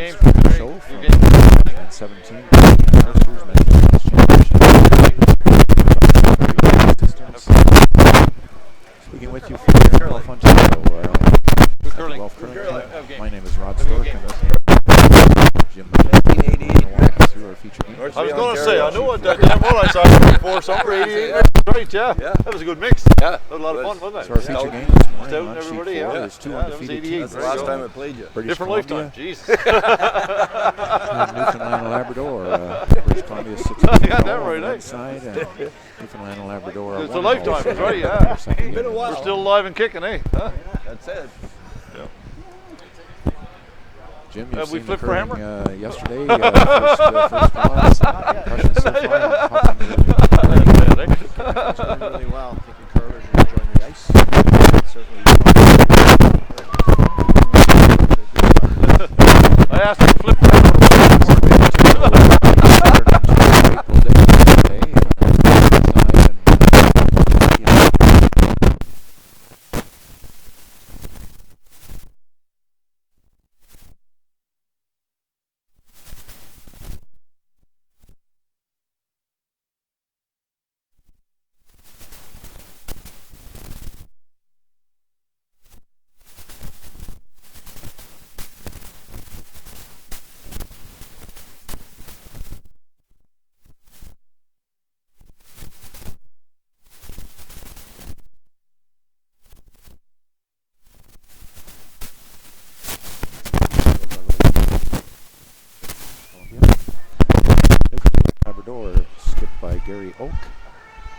game. Show from 2017. Masters Men's Championship. Speaking with you from here in Guelph, Ontario. Guelph curling. My name is Rod Stork, and this is Jim Miller. Walk us through our feature game. I was going to say, I knew it. Damn well I saw it before. Somewhere 88. Right, yeah. That was a good mix. Yeah. That was a lot of fun, wasn't it? So our feature game this morning, Stout everybody, yeah. There's two That was undefeated 88. teams. That's the last time I played you. British Different Columbia, lifetime, jeez. Newfoundland Labrador. British Columbia sits I on got that right, the eh? side, and Newfoundland Labrador. It's a lifetime, that's right, yeah. It's been a while. We're still alive and kicking, eh? Huh? That's it. Jim, Have we flipped for hammer? Yesterday, first class, impressions so far. It's going really well. Taking curlers and enjoying the ice. Certainly. I asked him to flip for hammer.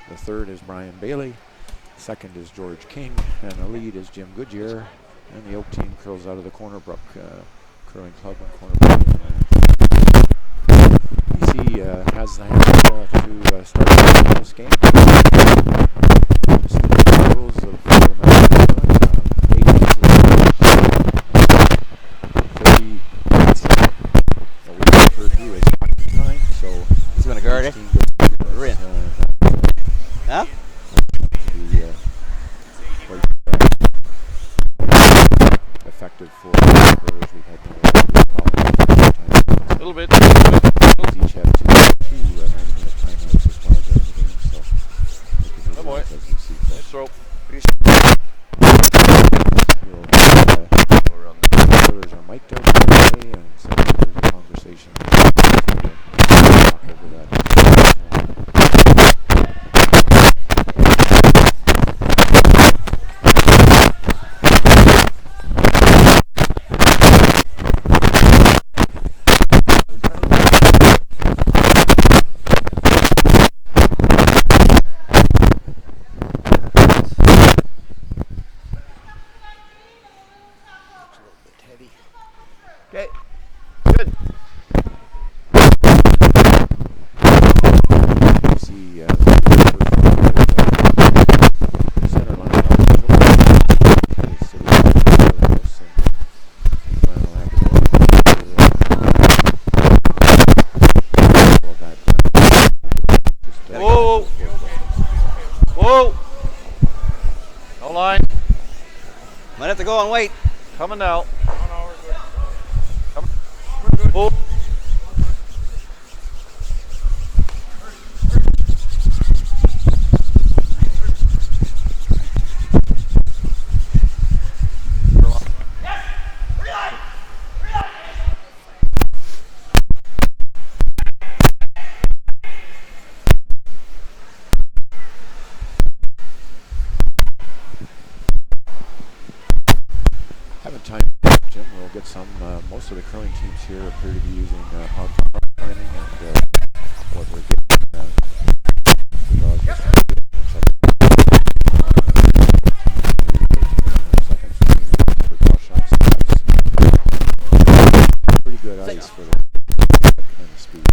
The third is Brian Bailey, second is George King, and the lead is Jim Goodyear. And the Oak team curls out of the Corner Brook Curling Club in Corner Brook. BC has the hand to start this game. Just the rules of the American 8 30 minutes. What we refer to as hockey time. So he's going to guard it. We're in. Huh? Effective for curlers. We've had a little bit. Each have two 90-minute timeouts as well during the game, so they can oh boy. As you see fit. Nice throw. Curlers are mic'd out today, and so there's a conversation talk over that. Okay. Good. You see center line Whoa! Whoa! No line. Might have to go and wait. Coming now. Oh. Haven't time, Jim. We'll get some. Most of the curling teams here appear to be using hog planning, and what we're getting. Pretty good ice for that kind of speed.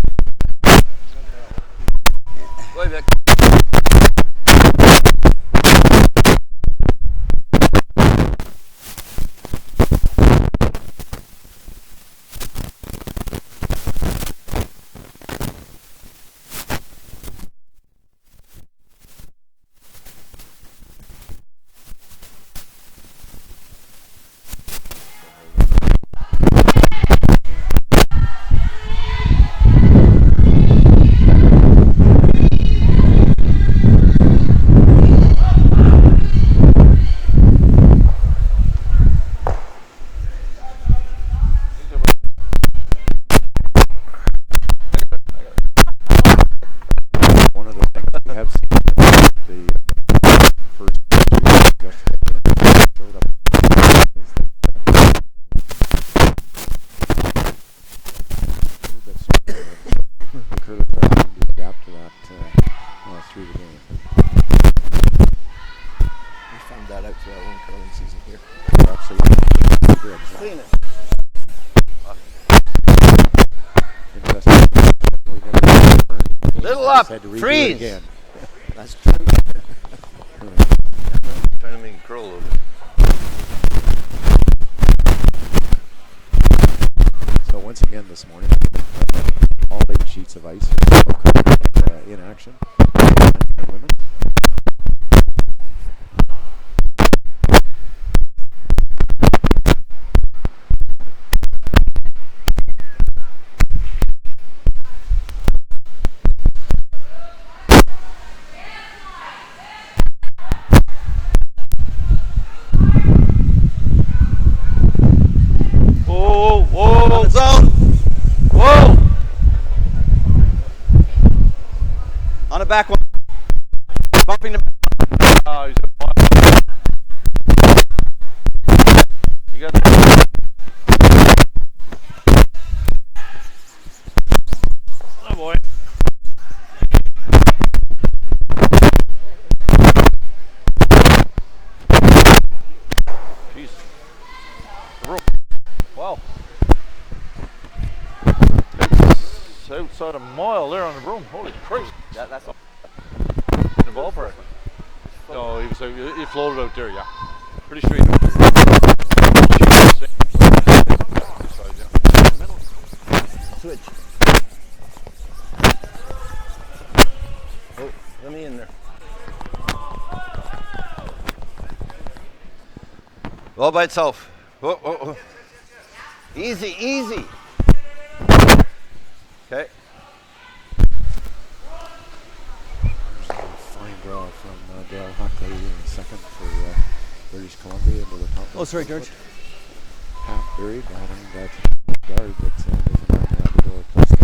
Go ahead, Vic. Little I up. just had to redo it Freeze. again. That's true. Trying to make it curl a little bit. So once again this morning, all 8 sheets of ice in action. Men and women. Whoa, zone. Whoa. On the back one. Bumping the back. Oh, he's you got it. Oh boy. Jeez. Wow. It's outside a mile there on the broom. Holy Christ. That's a In the ballpark. No, he was out, he floated out there, yeah. Pretty straight out there. switch. Oh, let me in there. All by itself. Oh, oh, oh. Easy, easy. Okay. Fine draw from Hockley in second for British Columbia into the top. Oh, sorry, George. Half buried behind that guard, but Newfoundland Labrador plus the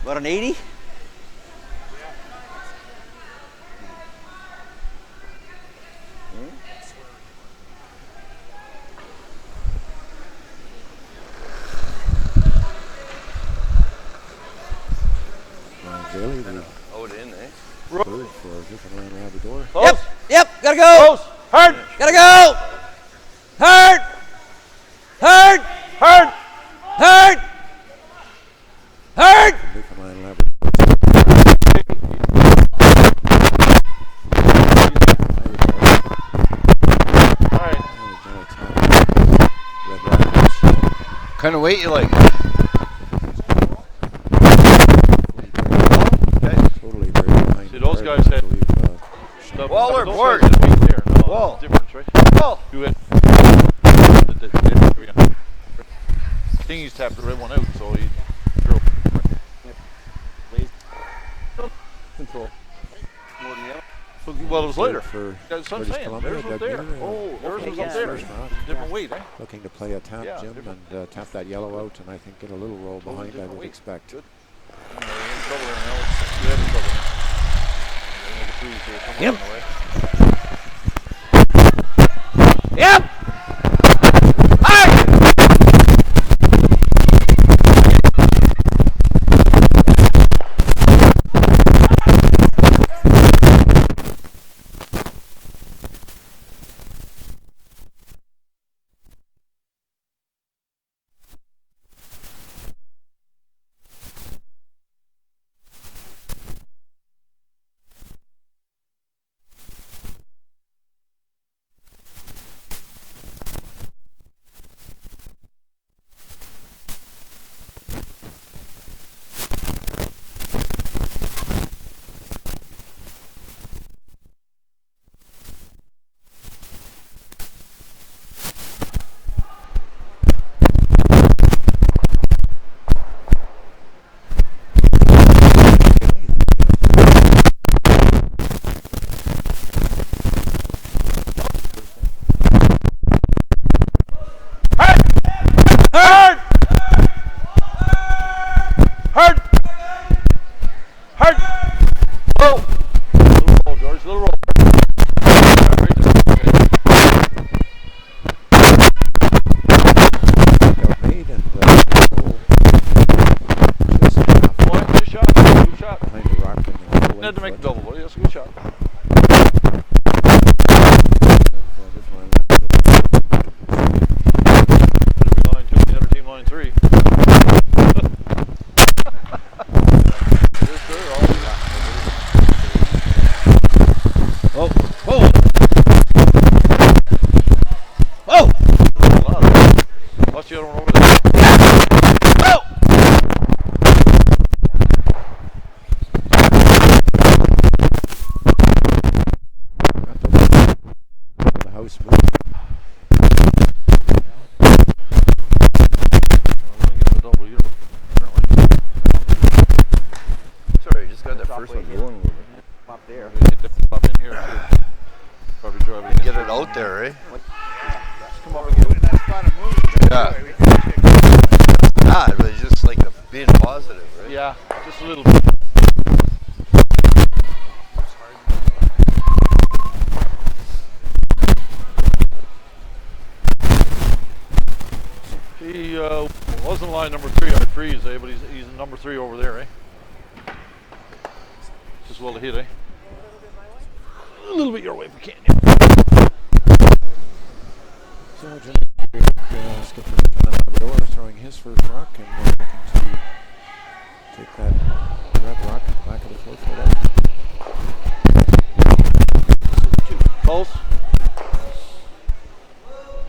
About an 80? Bailey, the Oh, it in, eh? third for Newfoundland Labrador. Yep, yep, gotta go! Close! Hard! Gotta go! Hard! Hard! Hard! Hard! Hard! Newfoundland Labrador. Alright. Red Rapids. Kind of weight you like? Totally very behind. See, those the guys guard, I had- believe, The- Waller, those Borg. guys had weight there. No, Wall. difference, right? Wall. Do it. I think he's tapped the red one out, so he drew. Control. Well, it was later. For That's what I'm British saying. Columbia, Theirs was Doug there. Muir, Oh, yours okay, was yeah. up there. first round. Different weight, eh? Looking to play a tap, Yeah, Jim, different. and tap that yellow out, and I think get a little roll behind, I different would weight. expect. Good. You're in trouble there now. You're having trouble now. You're gonna get through here somewhere on the way. Yep! Hard! there. We hit the up in here too. Probably driving. Get it out there, eh? Just come up again. Yeah. Ah, but it's just like being positive, right? Yeah, just a little bit. He wasn't line number 3 on the trees, eh? But he's number 3 over there, eh? Just well to hit, eh? A little bit your way if we can. Yeah. So Jim skipper Labrador throwing his first rock and we're looking to take that red rock back of the 4 foot out. Pulse.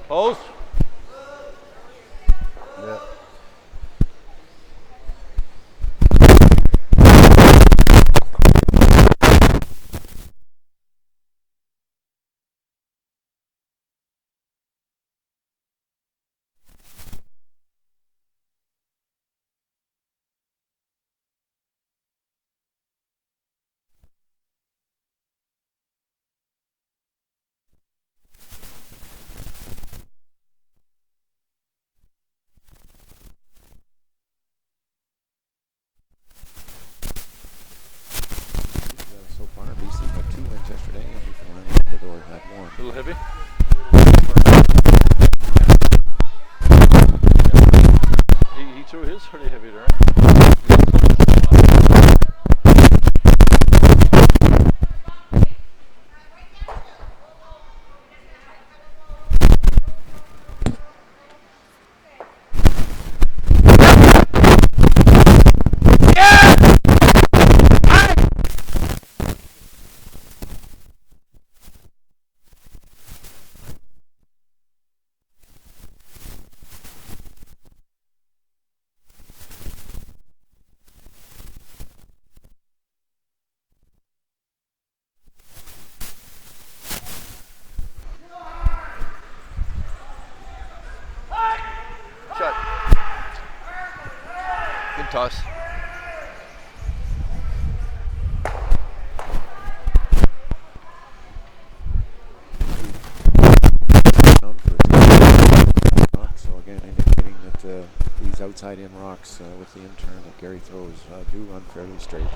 Pulse. Yeah. So far, BC had 2 wins yesterday and Newfoundland Labrador had 1. A little heavy. He threw his pretty heavy there. Shot. Good toss. So again, indicating that these outside in rocks with the in-turn that Gary throws do run fairly straight.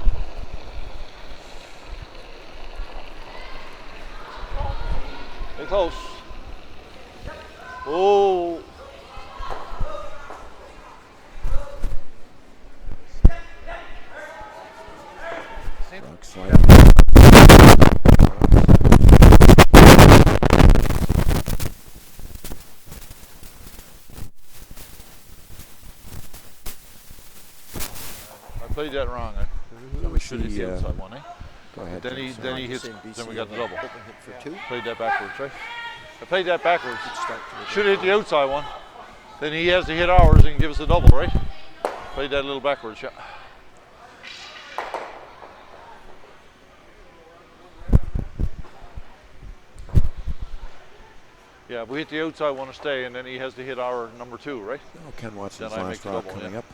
Stay close. Oh. Rock slide. I played that wrong. We should hit the outside one, eh? Go ahead. Then he Jim. hits. Then we got the double. Open hit for 2. Played that backwards, right? I played that backwards. Good start to the Should hit the outside one. Then he has to hit ours and give us a double, right? Played that a little backwards, yeah. Yeah, we hit the outside one to stay, and then he has to hit our number 2, right? Oh, Ken Watson's Then I make last the rock double, coming yeah. up.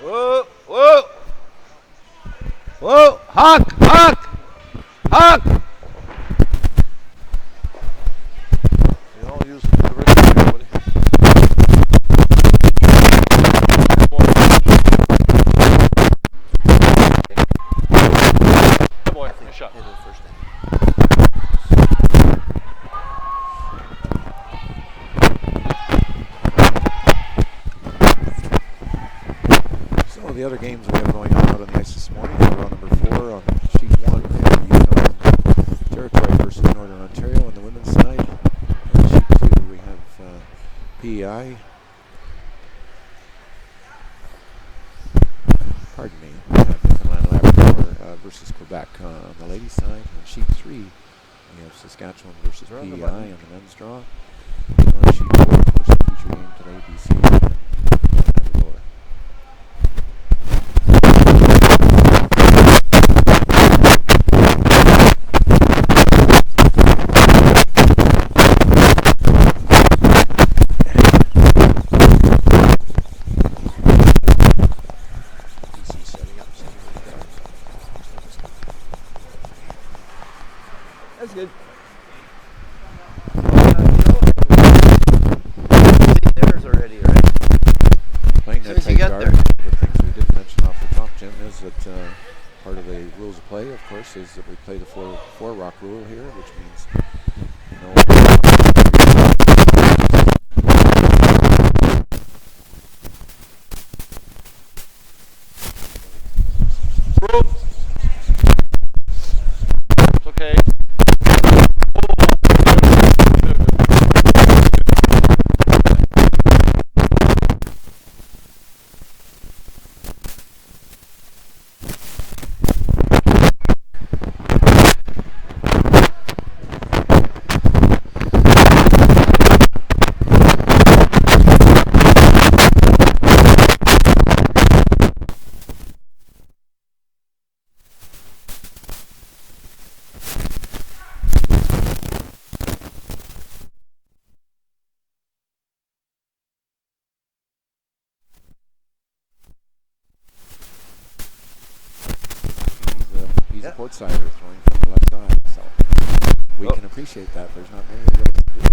Whoa, whoa, whoa, Hawk, Hawk, Hawk. You don't use it for the rest of everybody. Good boy, nice shot. hit it first time. So the other games we have going on out on the ice this morning, we're on number 4 on sheet 1, Yukon Territory versus Northern Ontario on the women's side. On sheet 2 we have PEI. Pardon me, we have Newfoundland Labrador versus Quebec on the ladies' side. On sheet 3 we have Saskatchewan versus PEI on the men's draw. On sheet 4, of course, the feature game today, BC and Labrador. play, of course, is that we play the four rock rule here, which means no. It's okay. He's a port sider throwing from the left side, so we can appreciate that. There's not many of those to do.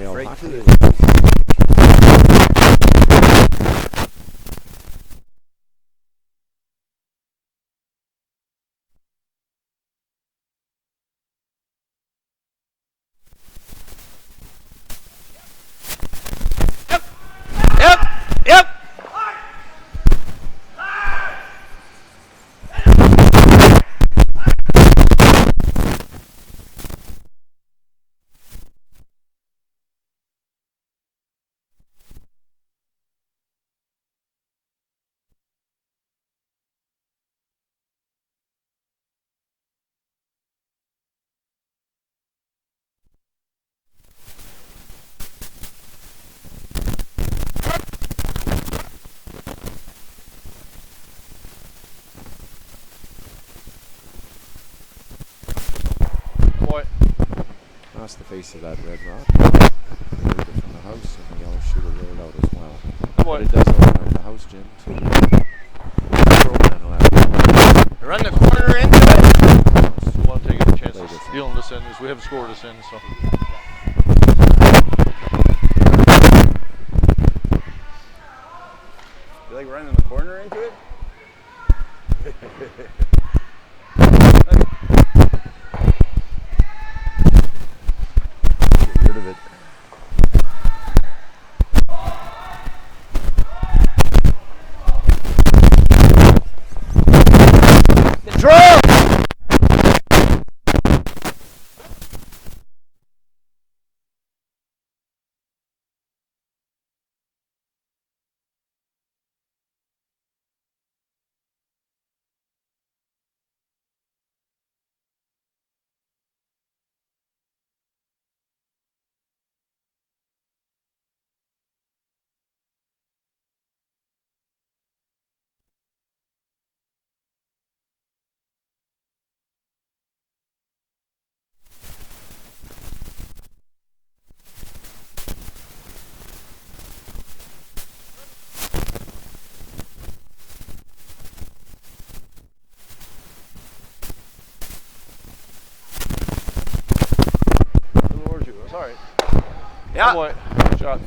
Right to the across the face of that red rock. Remove it from the house, and the yellow shooter rolled out as well. But it does open up the house, Jim, to Run the corner into it. We want to take a chance of stealing this end, as we haven't scored this end, so. You like running the corner into it? Get rid of it. Control! All right. Yeah. Oh boy. Shot.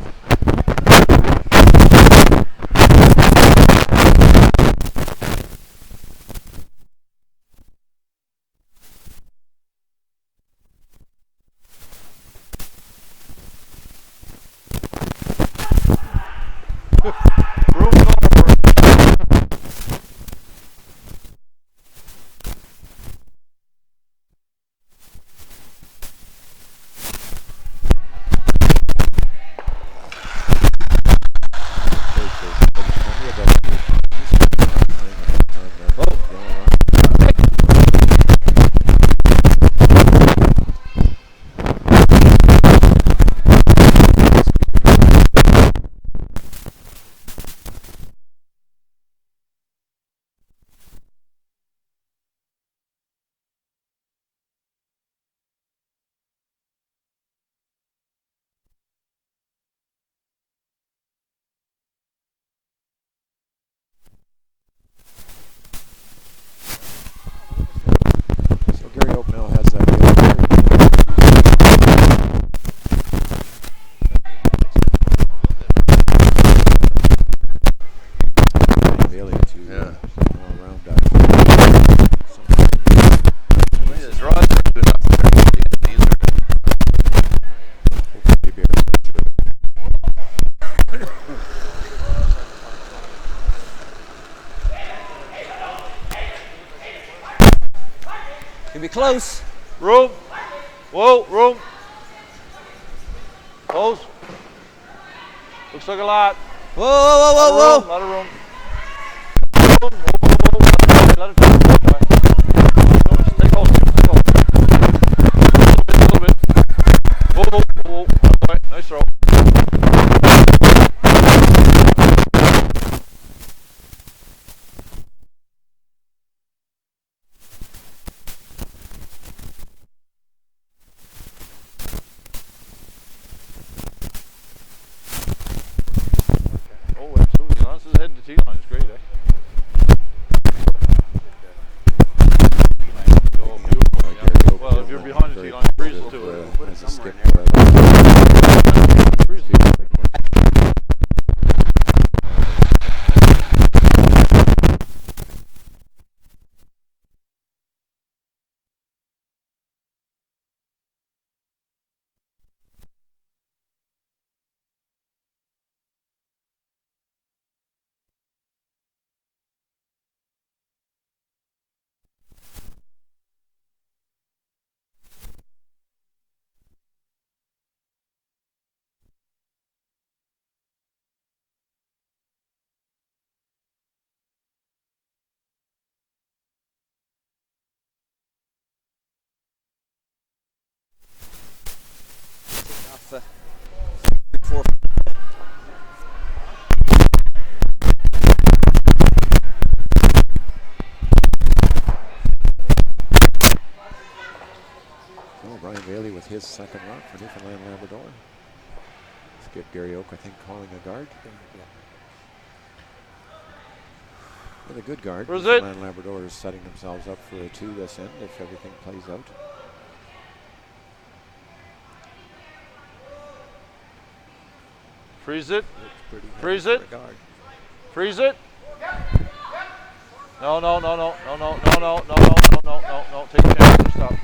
close. Room. Whoa, room. Close. Looks like a lot. Whoa, whoa, whoa, whoa, A lot of room. Whoa, whoa, whoa. Let it go. Take hold. Take hold. A little bit. Whoa, whoa, whoa. Good point. Nice throw. Oh, absolutely. As long as his head to T-line is great, eh? Oh, beautiful. Yeah. Well, if you're behind the T-line, freeze it to it. As a skip. Freeze it. Off, 4. Oh, Brian Bailey with his second rock for Newfoundland Labrador. Skip Gary Oak, I think, calling a guard. With a good guard, Where's it? Newfoundland Labrador is setting themselves up for a 2 this end if everything plays out. Freeze it. Freeze Freeze it. Freeze it. No, no, no, no, no, no, no, no, no, no, no, no, no, no. Take a chance. Stop.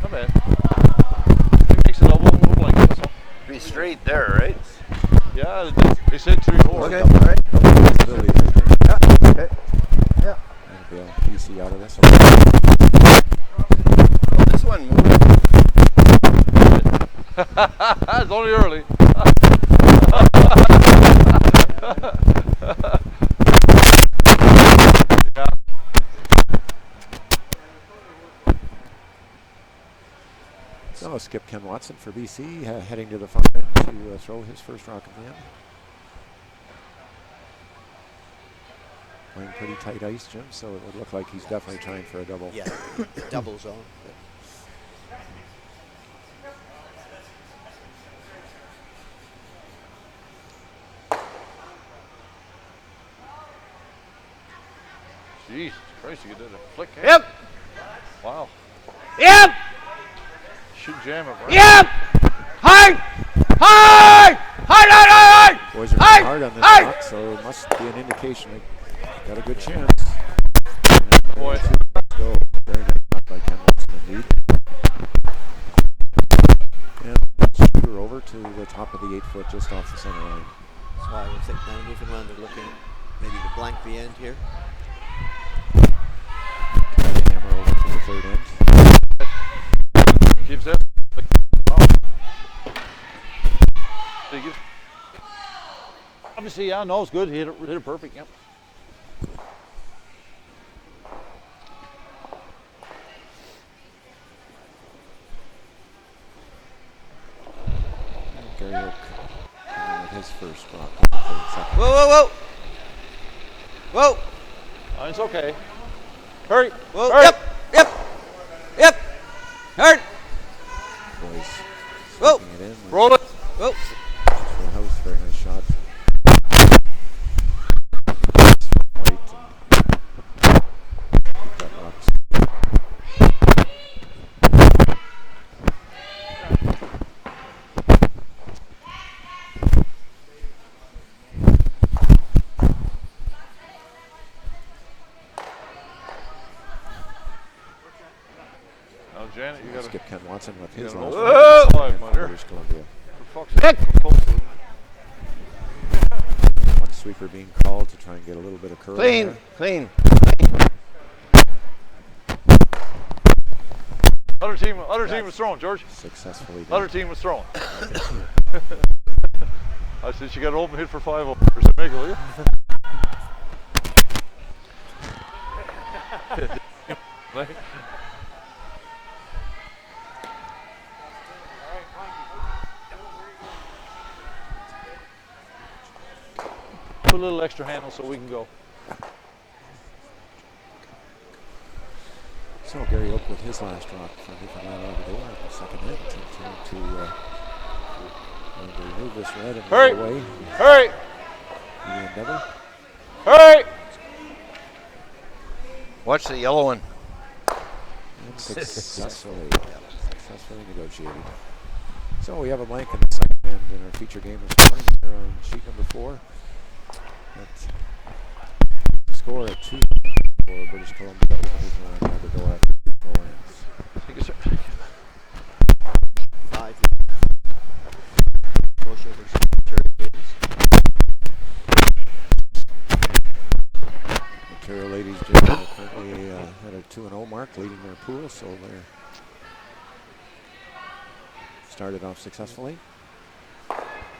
Not bad. He makes a double blanket. That's all. Be straight there, right? Yeah, they said 3-4. Okay, all right. Yeah. Okay. Yeah. Be able to PC out of this. This one moved. It's only early. Yeah. So skip Ken Watson for BC, heading to the front end to throw his first rock of the end. Playing pretty tight ice, Jim, so it would look like he's definitely trying for a double. Yeah, double zone. Jesus Christ, you did a flick. Eh? Yep. Wow. Yep. Should jam it, right? Yep. Hard. Hard. Hard. Hard. Hard. Boys are going hard on this rock, so it must be an indication they got a good chance. Boy. Go. Very nice shot by Ken Watson indeed. And shooter over to the top of the 8-foot just off the center line. That's why I think now Newfoundland are looking maybe to blank the end here. Camera over to the third end. Keeps that. Wow. Obviously, yeah, no, it's good. He hit it perfect. Yep. Gary Oak with his first rock. Whoa, whoa, whoa. Whoa. Oh, it's okay. Hurry. Whoa. Hurry. Yep. Yep. Yep. Hard. Boys. Whoa. Sneaking it in. Roll it. Whoa. Full house, very nice shot. White and keep that rock. Now, Janet, you got to Skip Ken Watson with his Yeah, last oh! one. Mother. British Columbia. fuck's sake. One sweeper being called to try and get a little bit of curl. Clean, there. clean. Other team was thrown, George. Successfully done. Other team was thrown. I said she got an open hit for 5 over. There's a Meger, will you? Put a little extra handle so we can go. So Gary Oak with his last rock for Newfoundland Labrador in the second hit. To remove this red and Hurry! move away. Hurry! The endeavor. Hurry! Watch the yellow one. And successfully negotiated. So we have a blank in the second end in our feature game this morning here on sheet number 4. That's the score at 2 for British Columbia over Newfoundland Labrador after 2 full ends. Thank you, sir. 5. Pushovers. Ontario ladies. Ontario ladies just currently at a 2-0 mark, leading their pool, so they're started off successfully. I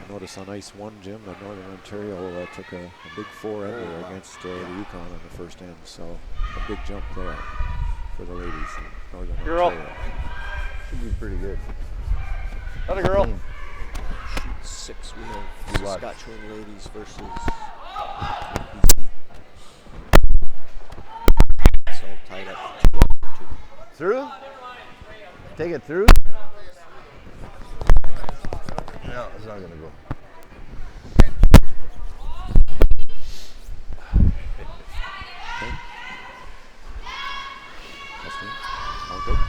noticed on ice 1, Jim, that Northern Ontario took a big 4-ender against the Yukon on the first end, so a big jump there for the ladies in Northern Ontario. Should be pretty good. Atta girl. Sheet 6, we have Saskatchewan ladies versus BC. It's all tied up 2-2. Through? Take it through? No, it's not going to go. Testing. All good.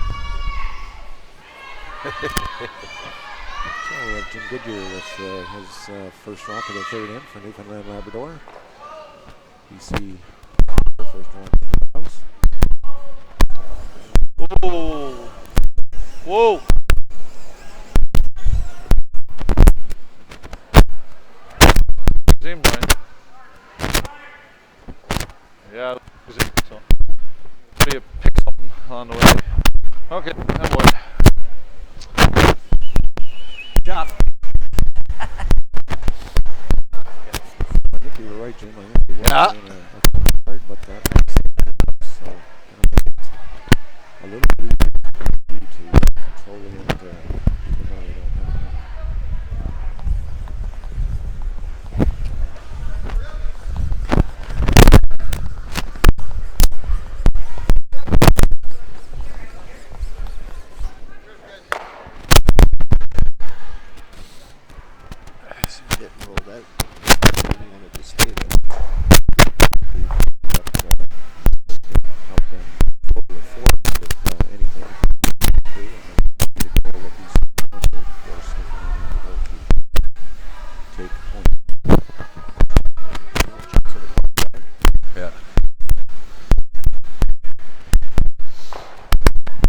So we have Jim Goodyear with his first rock of the third inning for Newfoundland Labrador. BC first rock in the house. Whoa! Whoa! Same line. Yeah, so maybe you pick something on the way. Okay, that boy. Job. I think you were right, Jim. I think we were Yeah. in a hard, but that makes it so it'll make it a little bit easier to control the end, even though they don't have Hit and rolled out. We wanted to stay there. help them over the fourth with anything. And then the goal of these of course, take point. Yeah.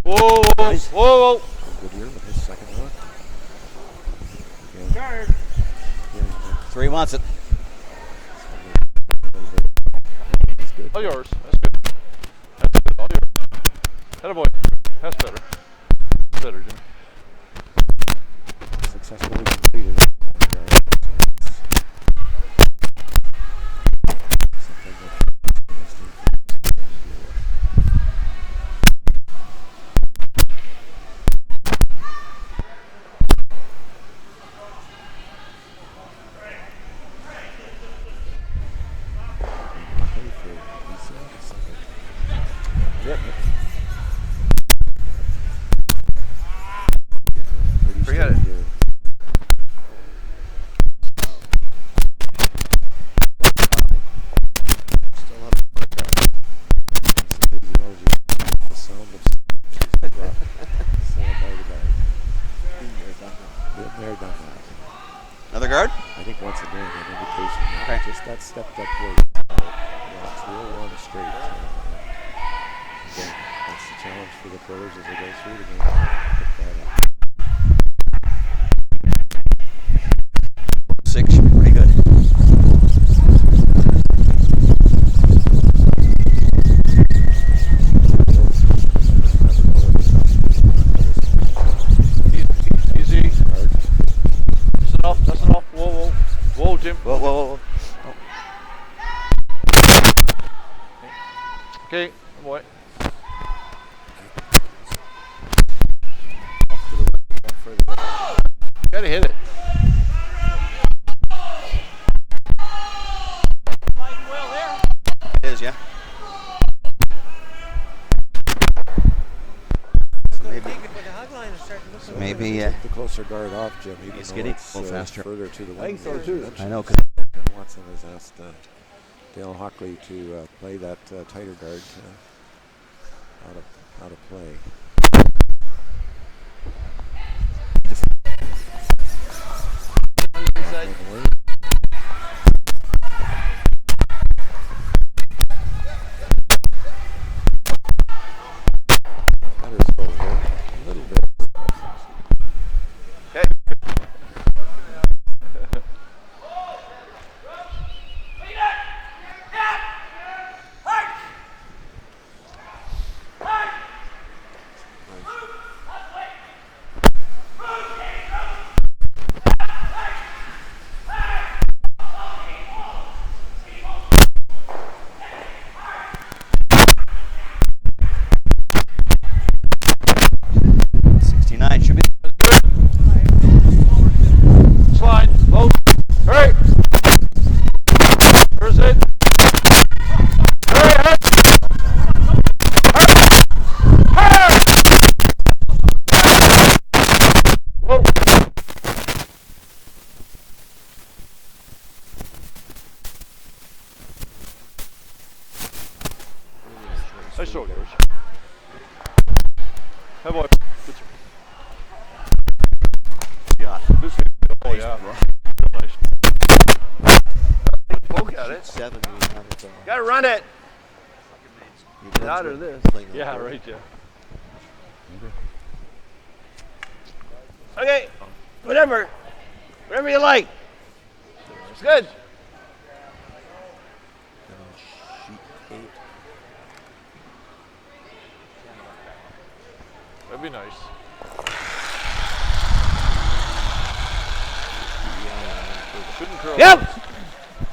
Whoa! Whoa! Whoa! Goodyear with his second rock. Three wants it. He's good. All yours. That's good. That's good. All yours. Atta boy. That's better. That's better, Jimmy. Successfully completed. And, something that this team can deal with. Hockley for BC, second. Yep. Pretty Forget steady it. here. Still up. The sound of drop. Sailed by the guard. Been there, done that. Another guard? I think once again an indication that Okay. just that stepped up weight. It's real one straight. Again, that's the challenge for the curlers as they go through the game. Pick that up. Okay, boy. Gotta hit it. It is, yeah. Maybe the closer guard off, Jim. Even he's though getting it's a little faster. further to the wing. I think so too. I know. Ken Watson has asked Dale Hockley to play that tighter guard out of play. Nice throw, George. Hey, boy. Good throw. Yeah. Good throw. Oh, yeah. Nice. Poke at it. 7. Gotta run it. Get out of this. Yeah, right, yeah. Okay. Whatever you like. It's good. That'd be nice. Shouldn't curl. Yep.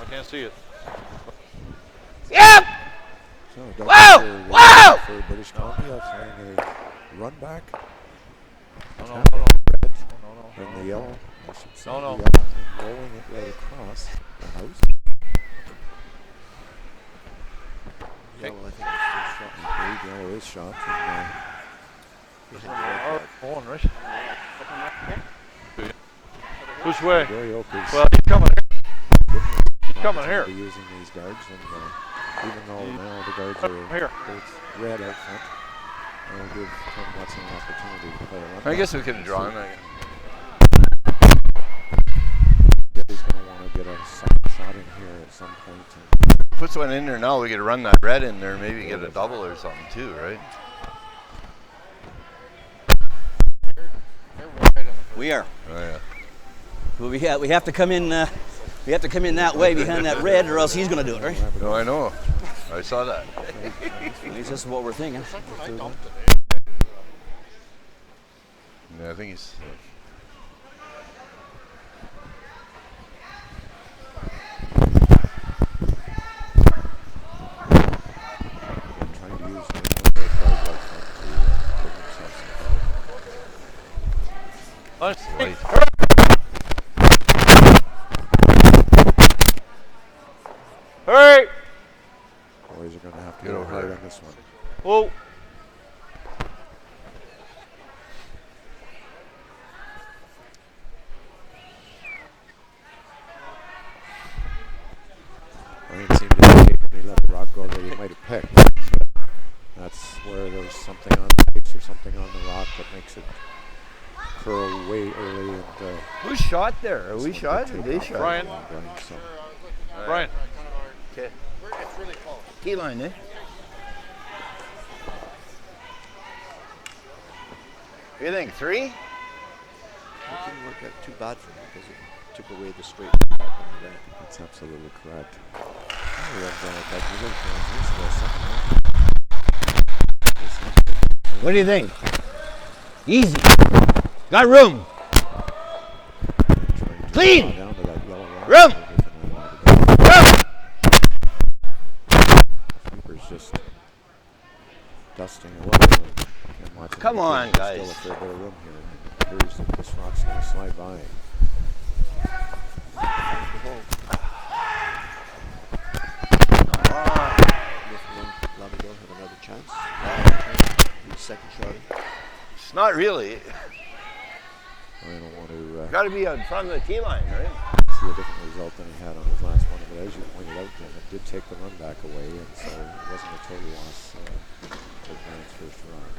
I can't see it. Yep. So, Wow! Wow! For British Columbia, throwing a run back. No, no, Tapping no, red no. and the yellow. I should say No, no. the yellow, and rolling it right across the house. Okay. Yellow, I think it's shot. I believe yellow is shot. And, On, right? Which way? Gary Oak is Well, he's coming here. He's coming here. using these guards, and even though now the guards are Here. both red out front, it'll give Ken Watson an opportunity to play a run. I guess we could have drawn him. He's going to want to get a second shot in here at some point. Puts one in there now. We could run that red in there, maybe get a double or something too, right? We are. Oh yeah. Well, we have to come in. We have to come in that way behind that red, or else he's going to do it, right? No, I know. I saw that. At least this is what we're thinking. Yeah, I think he's. Trying to use the guard like that to give himself some Nice. Right. Hey! boys are going to have to Get go over hard there. on this one. Whoa. I mean, it seemed to indicate when he let the rock go that he might have picked. So that's where there's something on the base or something on the rock that makes it curl way early. And Who shot there? Are we shot or they shot? Brian. So Brian. Okay. It's really close. Key line, eh? What do you think? 3? It didn't work out too bad for him because it took away the straight back on the red. that's absolutely correct. We have Doug Miller throwing his second. What do you think? Easy. Got room. Clean. Down to that yellow rock. Room. Keeper's just dusting a little. And watching Come the on, there's guys. Still a fair bit of room here. It appears that this rock's going to slide by. Newfoundland Labrador have another chance. Need second shot. It's not really. I don't want to Got to be in front of the tee line, right? see a different result than he had on his last one. But as you pointed out, Jim, it did take the run back away, and so it wasn't a total loss for Grant's first rock.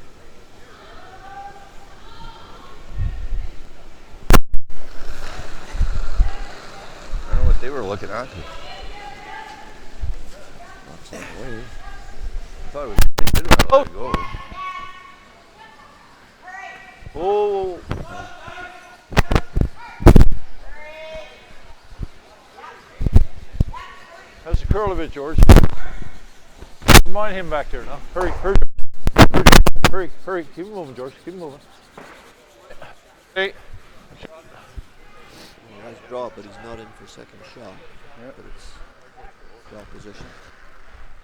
I don't know what they were looking at. Rock's on the way. I thought it was pretty good a while ago. Oh. How's the curl of it, George? Mind him back there now. Hurry, hurry, hurry, hurry, hurry. Keep it moving, George. Keep it moving. Hey. Nice draw, but he's not in for second shot. Yeah. But it's well positioned.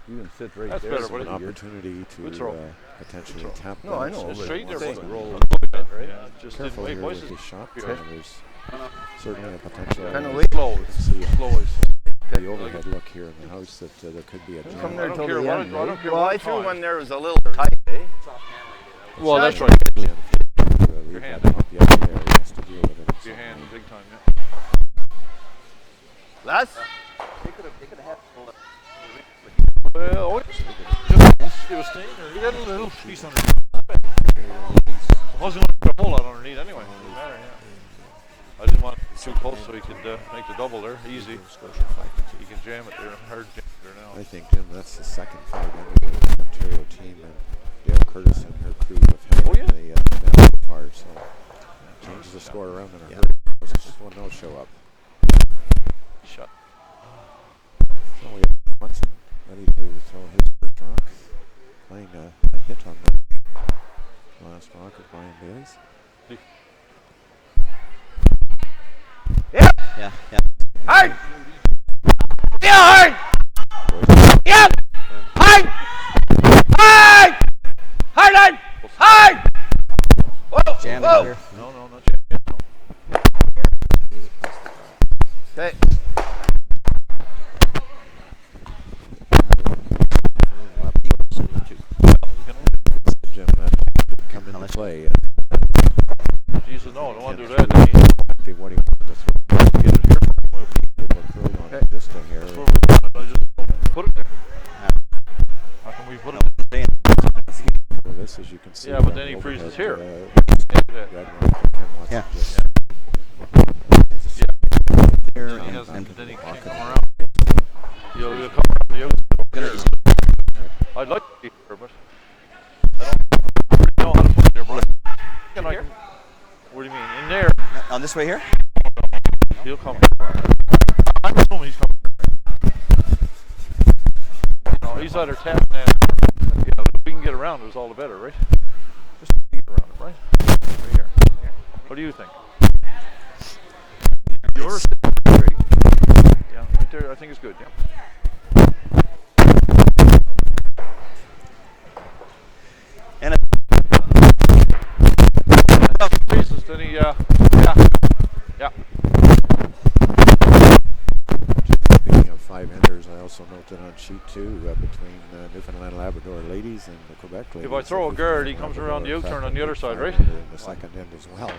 You can sit right That's there. better, So buddy. an opportunity Good to throw. potentially Good tap No, I that. know. Just but straight there, once buddy. they roll Right? Yeah, just didn't Careful wait. here Voices. with his shot. Be So right. there's certainly a potential. Kinda area. late. Slow. You can see Slow as. the overhead look here in the house that there could be a jam. Come there I don't till care the what. end, I don't care Well, what I threw time. one there was a little tight, eh? Well, that's Shot. right. Leave Your that hand. up yet there. He has to deal with it. Your hand, big time. Yeah. Last? Well, oh, it was staying there. He had a little piece underneath. I wasn't going to put a whole lot underneath anyway. It didn't matter, yeah. I didn't want it too close so he could make the double there. Easy. He can jam it there. Hard jam it there now. I think, Jim, that's the second fight under the Ontario team, and Dale Curtis and her crew have held Oh, yeah. the event so far, so changes the score around in a hurry. Just one no show up. Shot. So we have Munson ready to throw his first rock, playing a hit on the last rock of Brian Bailey's. Yeah. Hey! Yeah, hey! Yeah! Hey! Hey! Hey, then! Hey! Whoa! Jam Whoa! here. No, not yet. No. Okay. Jim, that did come into play. Jesus, no, I don't want to do that. Then he Exactly what he wanted to throw. get it here. It will curl on it just a hair. I just put it there. How can we put it there? For this, as you can see. Yeah, but that then he overhead, freezes here. red one for Ken Watson Yeah. just- Here Then he, and, doesn't, then he can't walking come around. around. He'll come around the outside. I'd like to be here, but I don't really know how to put it there, but what do you mean? In there, on this way here? he'll come around. I'm assuming he's coming. You know, he's either tapping that. You know, if we can get around it, it's all the better, right? Just get around it, right? Right here. What do you think? Yours? Yeah, right there. I think it's good. Yeah. And Basis, then he, yeah. Speaking of five-handers, I also noted on sheet 2 between Newfoundland Labrador ladies and the Quebec ladies. If I throw a that guard, he Newfoundland comes around the Labrador U-turn have on the other a side, right? five-hander in the second end as well.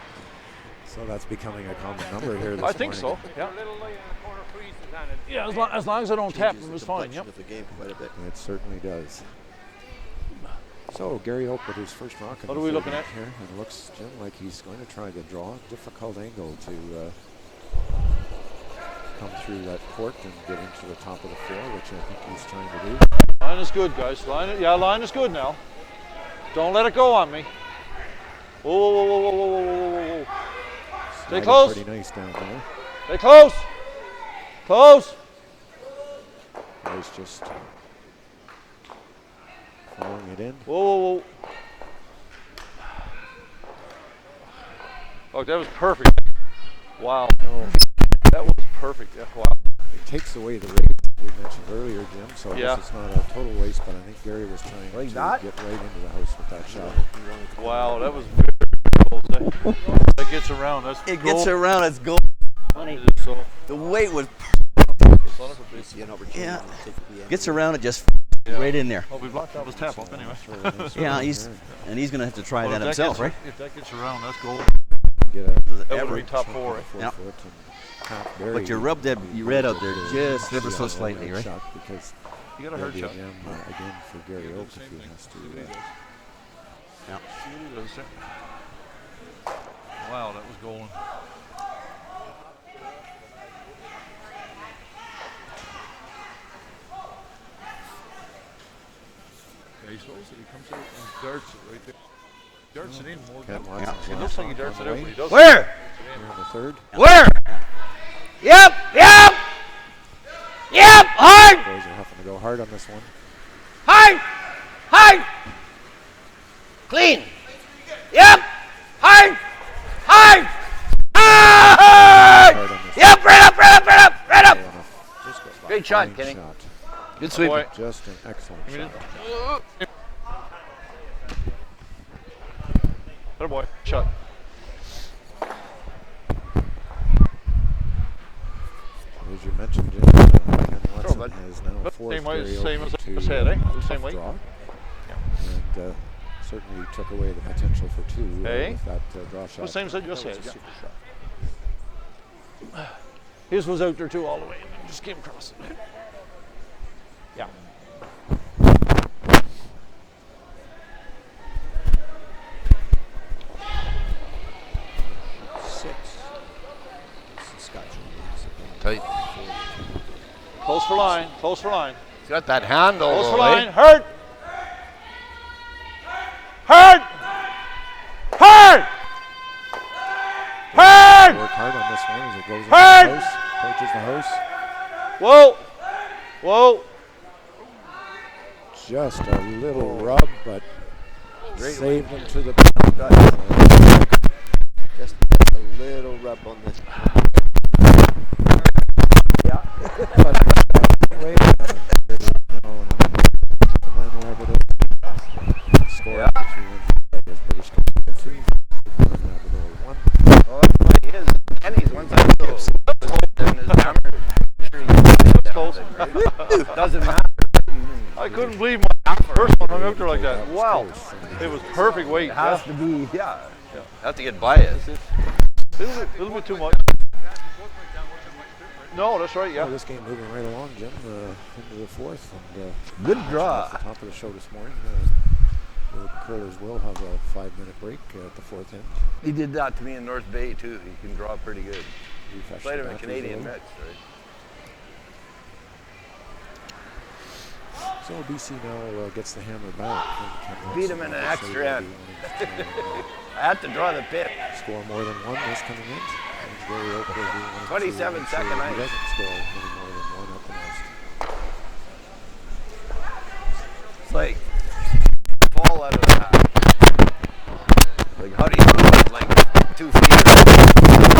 So that's becoming a common number here this I think morning. so. Yeah. Yeah, as long as I don't tap changes him, the it's fine. complexion Yep. of the game quite a bit. It certainly does. So Gary Oak with his first rock in What the are we third looking inning at? here, and looks, Jim, like he's going to try to draw a difficult angle to come through that court and get into the top of the floor, which I think he's trying to do. Line is good, guys. Line is good now. Don't let it go on me. Whoa. Stay Sliding close. Pretty nice down there. Stay close. Close. He's just throwing it in. Whoa. Oh, that was perfect. Wow. Oh, That was perfect. Yeah, wow. it takes away the rate we mentioned earlier, Jim. So Yeah. this is not a total waste, but I think Gary was trying to get right into the house with that shot. Wow, that was very close. That gets around. That's It goal. gets around, it's goal. It is so. The weight was, Son of a bitch. yeah, gets around it just right in there. Oh, we blocked that was tap up anyway. Yeah, he's going to have to try Well, that if himself, gets, right? If that gets around, that's goal. Get a That would be top 4. Yeah. foot and tap Gary. But you rubbed that red out there just ever so slightly, right? Shot because You got a there'll hard be shot. again for Gary Oak if he has to. Yeah. Wow, that was going. Yeah, he slows it. He comes out and darts it right there. Darts it in more. Ken It Watson's looks like he last darts on it the out, but way. he doesn't. Where? Here in the third. Where? Yep, yep. Yep, hard, Boys are having to go hard on this one. hard, hard. Clean. Yep, hard, hard, hard. Hard on this Yep, right up, right up, right up, right up. one. Great shot, Fine Kenny. shot. Good sweep. Boy. Just an excellent Give me shot. There, boy. Shot. As you mentioned, Jim, Ken Watson bud. is now fourth. Same way, Gary same Oak as to, I said, eh? a Same tough way. draw. And certainly took away the potential for 2 Hey? with that draw shot. The same as I just said. Super shot. His was out there too, all the way, and then just came across it. Yeah. 6. Saskatchewan. Tight. Close for line. Close for line. He's got that handle. Close for though, eh? line. Hurt. Hurt. Hurt. Hurt. Work hard on this one as it goes into the Hard. house. Approaches the house. Whoa. Whoa. Just a little rub, but saved him to the Just a little rub on this. Score after 3 wins. British Columbia 2, Newfoundland Labrador 1. Oh, that's what he is. Kenny's one side skips. And his hammer. Close. Doesn't matter. I couldn't believe my first one hung out there like that. Wow. It was perfect weight. It has Yeah. to be, yeah. Have to get biased. Little bit too much. No, that's right, Well, yeah. this game moving right along, Jim, into the fourth. And, Good off draw. the top of the show this morning. The curlers will have a 5-minute break at the fourth end. He did that to me in North Bay, too. He can draw pretty good. Refresh Played the him in batters Canadian a little. Mets, right? So BC now gets the hammer back. Beat him in an extra end. I had to draw the pit. Score more than one this coming in. And Gary Oak will be one of 27 2, second so ice. He doesn't score any more than one at the most. It's like fall out of that. Like how do you do it? Like 2 feet.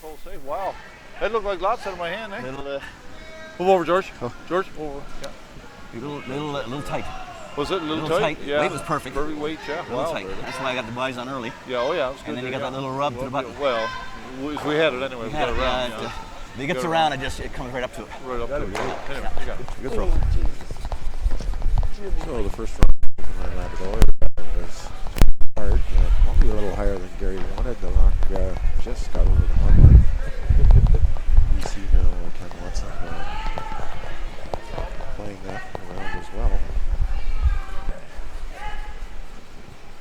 Full save. Wow. That looked like lots out of my hand, eh? Little, Move over, George. George, over. Yeah. little tight. Was it a little, Little tight. Yeah. Weight was perfect. Perfect weight, yeah. Little Wow. tight. That's why I got the buys on early. Yeah, oh yeah. It was And good then you there, got that little rub to the button. Well, we had it anyway. We got it around. Yeah. If it gets around, it comes right up to it. Right up to it. Anyway, you got it. Good throw. So the first round of Newfoundland Labrador was hard. Probably a little higher than Gary wanted. The rock just got over the hard line. BC now, Ken Watson playing that around as well.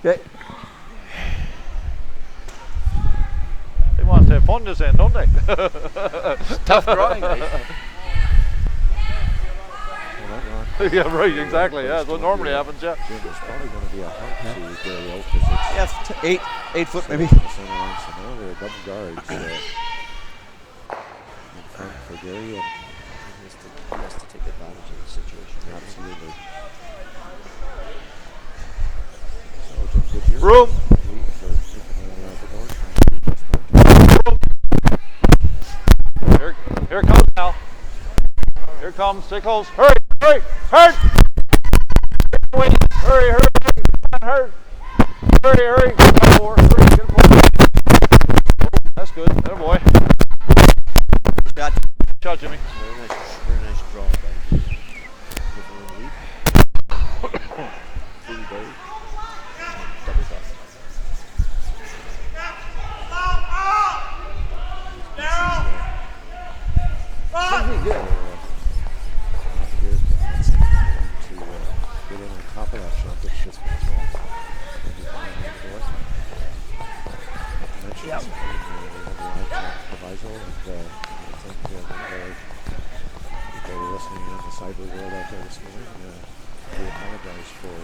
Okay. They want to have fun this end, don't they? Tough drawing. Well, that rock Yeah, right, exactly. Yeah, that's what normally happens, yeah. Jim, there's probably going to be a help to Gary Oak because it's Yeah, 8 foot maybe. in the center line. So now they're double guards in front for Gary. And He missed Room. Lead for Newfoundland Labrador. Here it comes now. Here it comes. Stay close. Hurry, hurry, hurry. Wait. Hurry, hurry, hurry. Hurry, hurry. Get it forward. Hurry, get it forward. That's good. That boy. Got Shot, Jimmy. Very nice draw by Newfoundland lead. Fully buried. Double thought. Pretty good. Here to get in on top of that shot, which just went wrong. Yep. Proviso, and I think they were listening on the cyber world out there this morning. We apologize for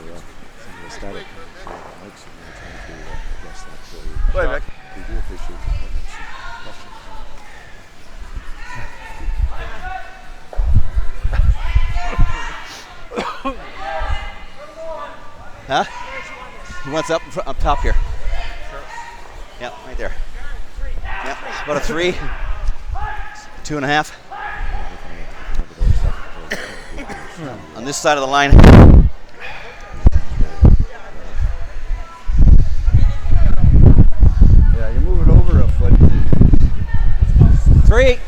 some of the static coming through the mics, and we're trying to address that for you. Go ahead, Vic. We do appreciate the comments and questions. Huh? He wants up top here. Yep, right there. Yep, about a 3. 2.5. On this side of the line. Yeah, you move it over a foot. 3.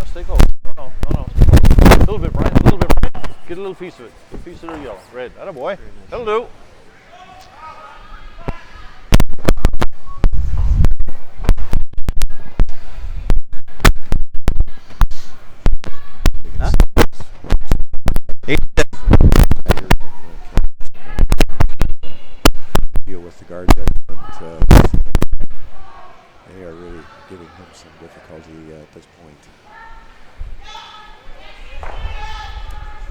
Stay close. No. A little bit, Brian. A little bit, Brian. Get a little piece of it. A piece of the yellow. Red. Atta boy. That'll do. Huh? Deal with the guards out front. They are really giving him some difficulty at this point.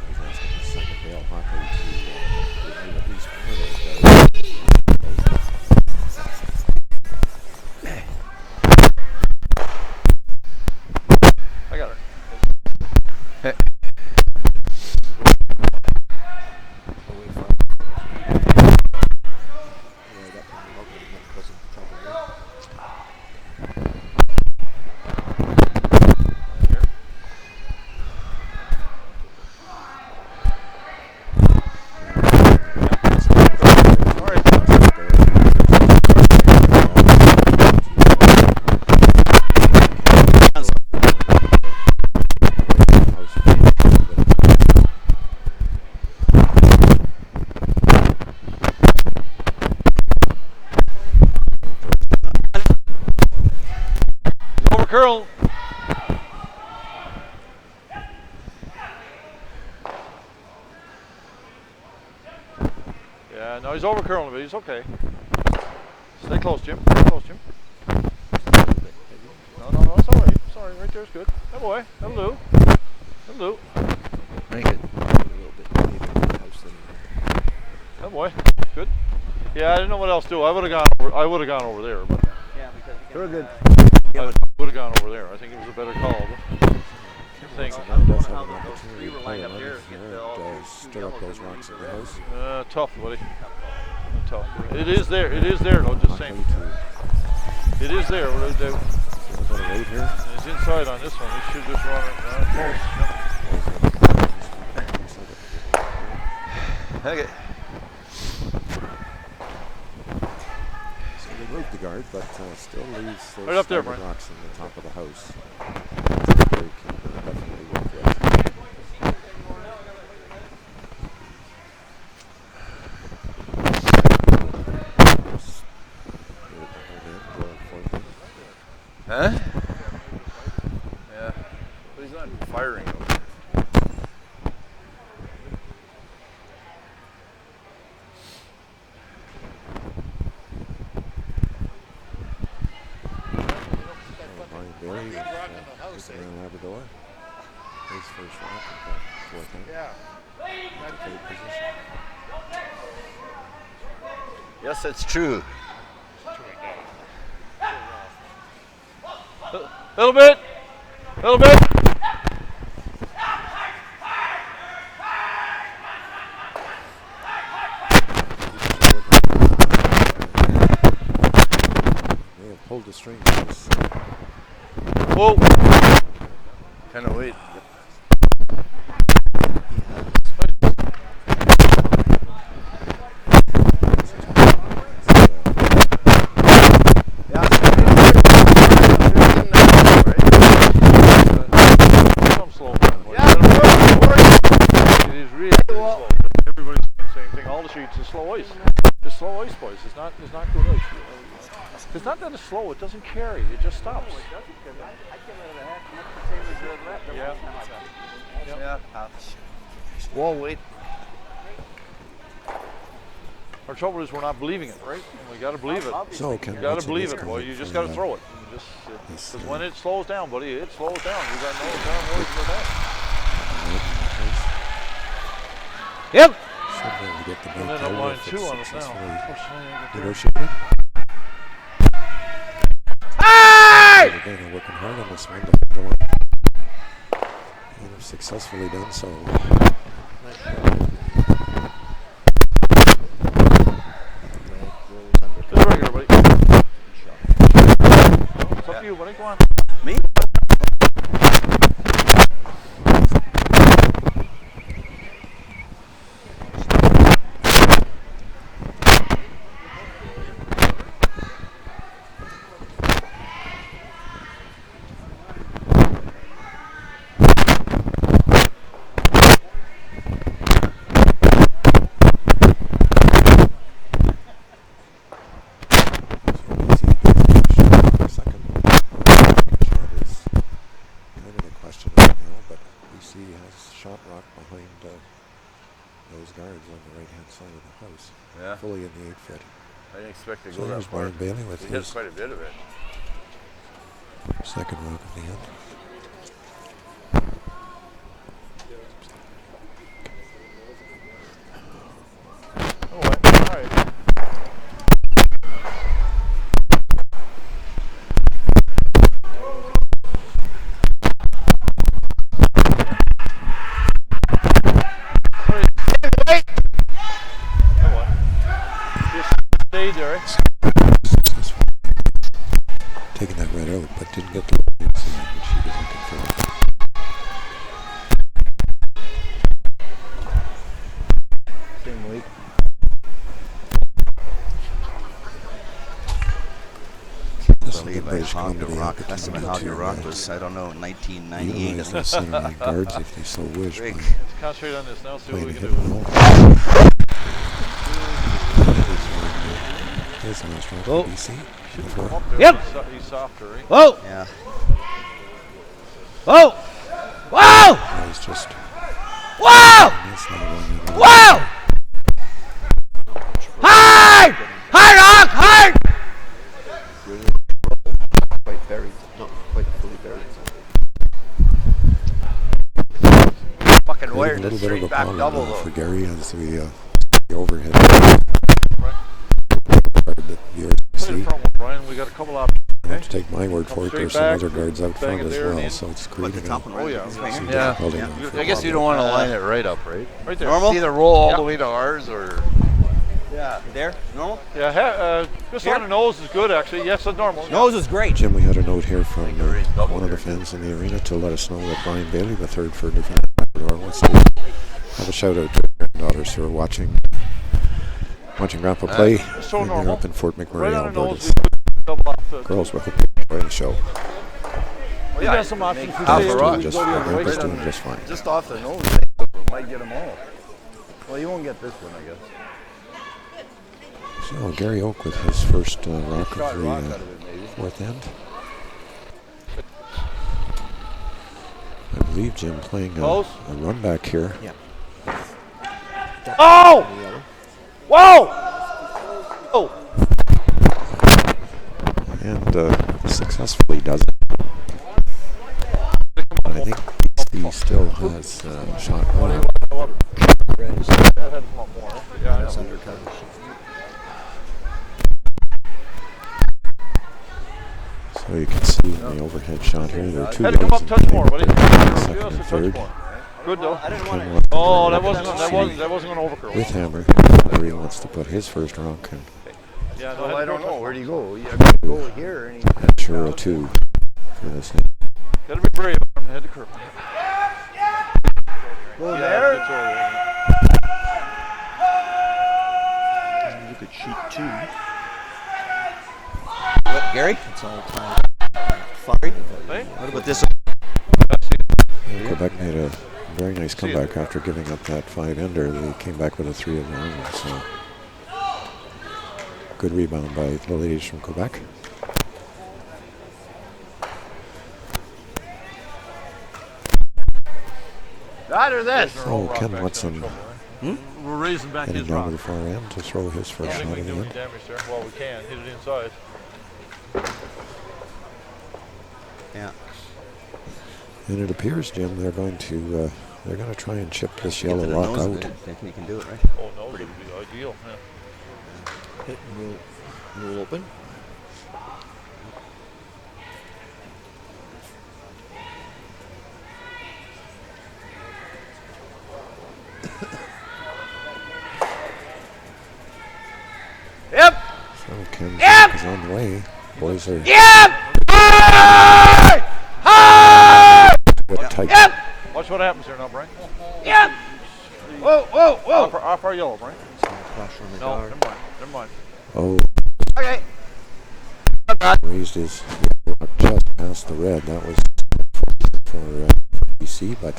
He's asking his son, Dale Hockley, to remove at least one of those I got her. Away from. Right up in the local, and that causing trouble there. Curl. Yeah, no, he's over curling a bit. He's okay. Stay close, Jim. Stay close, Jim. No, it's all right. It's all right. Right there's good. That boy. That'll do. That'll do. Very good. A little bit maybe in the house than That boy. Good. Yeah, I didn't know what else to do. I would have gone over there, but Yeah, because Very good. I would have gone over there. I think it was a better call. But I think does have an opportunity to play another here and stir up those rocks in the house. tough, buddy. Tough. It is there. It is there, though. Just saying. It is there. What do they do? A little bit of weight here. It's inside on this one. He should just run it close. Okay. So they moved the guard, but still leaves those Right up there, stubborn Brian. rocks in the top of the house. Gary can definitely work with. Huh? Yeah. But he's not firing over there. Brian Bailey with Newfoundland Labrador. His first rock in the fourth inning. Yeah. Third position. Yes, it's true. Little bit. Little bit. They have pulled the strings. Whoa. Kind of wait. Some slow. It is really slow. Everybody's saying the same thing. All the sheets is slow ice. It's slow ice, boys. It's not good ice. It's not that it's slow. It doesn't carry. It just stops. Yeah. Yeah. Wall wait. Our trouble is we're not believing it, right? We got to believe it. So Ken, You got what's to the believe next it, boy. comment You just for, got to throw it. Because when it slows down, buddy, it slows down. You got no worries about that. Yep. Should be able to get the And then ball up line if 2 it's on us now. successfully negotiated. Hey! Again, they're working hard on this one to hit the line. And have successfully done so. Just regular, buddy. It's up to you, buddy. Go on. Me? Yeah. Fully in the 8 foot. I didn't expect to So go there's that far. Brian Bailey with He hit his quite a bit of it. second rock of the end. All right. Taking that right out, but didn't get the inside, which she was looking for. Same weight. This I believe I found the rock. Estimate how your rock was, I don't know, 1998. Utilize those center line guards if they so wish. Big. by Concentrate on this now, see what playing we a can hit do. and roll. Here's the last rock Oh. for BC. Shouldn't come up there. Yep. He's softer, right? Whoa! Yeah. Whoa! Whoa! Now he's just Whoa! it's not going in. Whoa! Hard! Hard, Rock! Hard! Quite buried. Not quite fully buried. Fucking Creating wired a the little bit of straight a back problem double now though. for Gary as the overhead. Right. Part of the Play the URC. front one, Brian. We got a couple options. I have Okay? to take my word for it. straight There's some back, other guards out bang front it as there and well, in. so it's Like the creating top a, one. Oh, yeah. some Yeah. difficulty Yeah. now for I guess you Bob. don't want to line it right up, right? Right there. Normal? Either roll all Yeah. the way to ours or. Yeah. There? Normal? Yeah, just on the nose is good, actually. Yes, it's normal. Nose is great. Jim, we had a note here from Gary is double one of the here. fans in the arena to let us know that Brian Bailey, the third for Newfoundland Labrador, wants to have a shout out to their granddaughters who are watching Grandpa play. so and they're normal. up in Fort McMurray, Right on the Alberta. nose, So, we double off the. girls, we hope you enjoy the show. We got some options. We Half say a we rock. go Just, the other way. Grandpa's doing just fine. Just off the nose, might get them all. Well, you won't get this one, I guess. So Gary Oak with his first rock Shot of rock the out of it, maybe. fourth end. I believe Jim playing Close. a run back here. Oh! Whoa! Oh! And successfully does it. But I think BC still has shot one. That had to come up more. Yeah, I know. So So you can see in the overhead shot here, there are two Had to come lows up, in touch the more, buddy. second and Just a third. touch more. Good though. Ken Oh, that wants wasn't going to overcurl. with hammer. Larry wants to put his first rock and Yeah, no, Well, I don't know. Where do you go? You have to go here. And sure a 2 for this. Got to be brave from head to curve. go Yeah, there. that's all right. Look at sheet 2. What, Gary? It's all tied. Sorry? Hey? What about this? And Quebec made a very nice comeback after giving up that 5-ender. They came back with a 3 of their own. So good rebound by the ladies from Quebec. That or this. Oh, Ken Watson We're raising back heading his down rock. to the far end to throw his first I shot think we in can the do end. any damage there. Well, we can. Hit it inside. Yeah. And it appears, Jim, they're going to try and chip this Get to yellow the rock nose, out. I think you can do it, right? Oh, no, it would be ideal. Yeah. Hit and we'll open. Yep. So Ken's rock is on the way. Boys are Yep! High! High! tight. Yep! Watch what happens here now, Brian. Yep! Whoa, whoa, whoa! Off our yellow, Brian. Flash on the No, guard. never mind. Never mind. Oh, Okay. raised his rock just past the red. That was for BC, but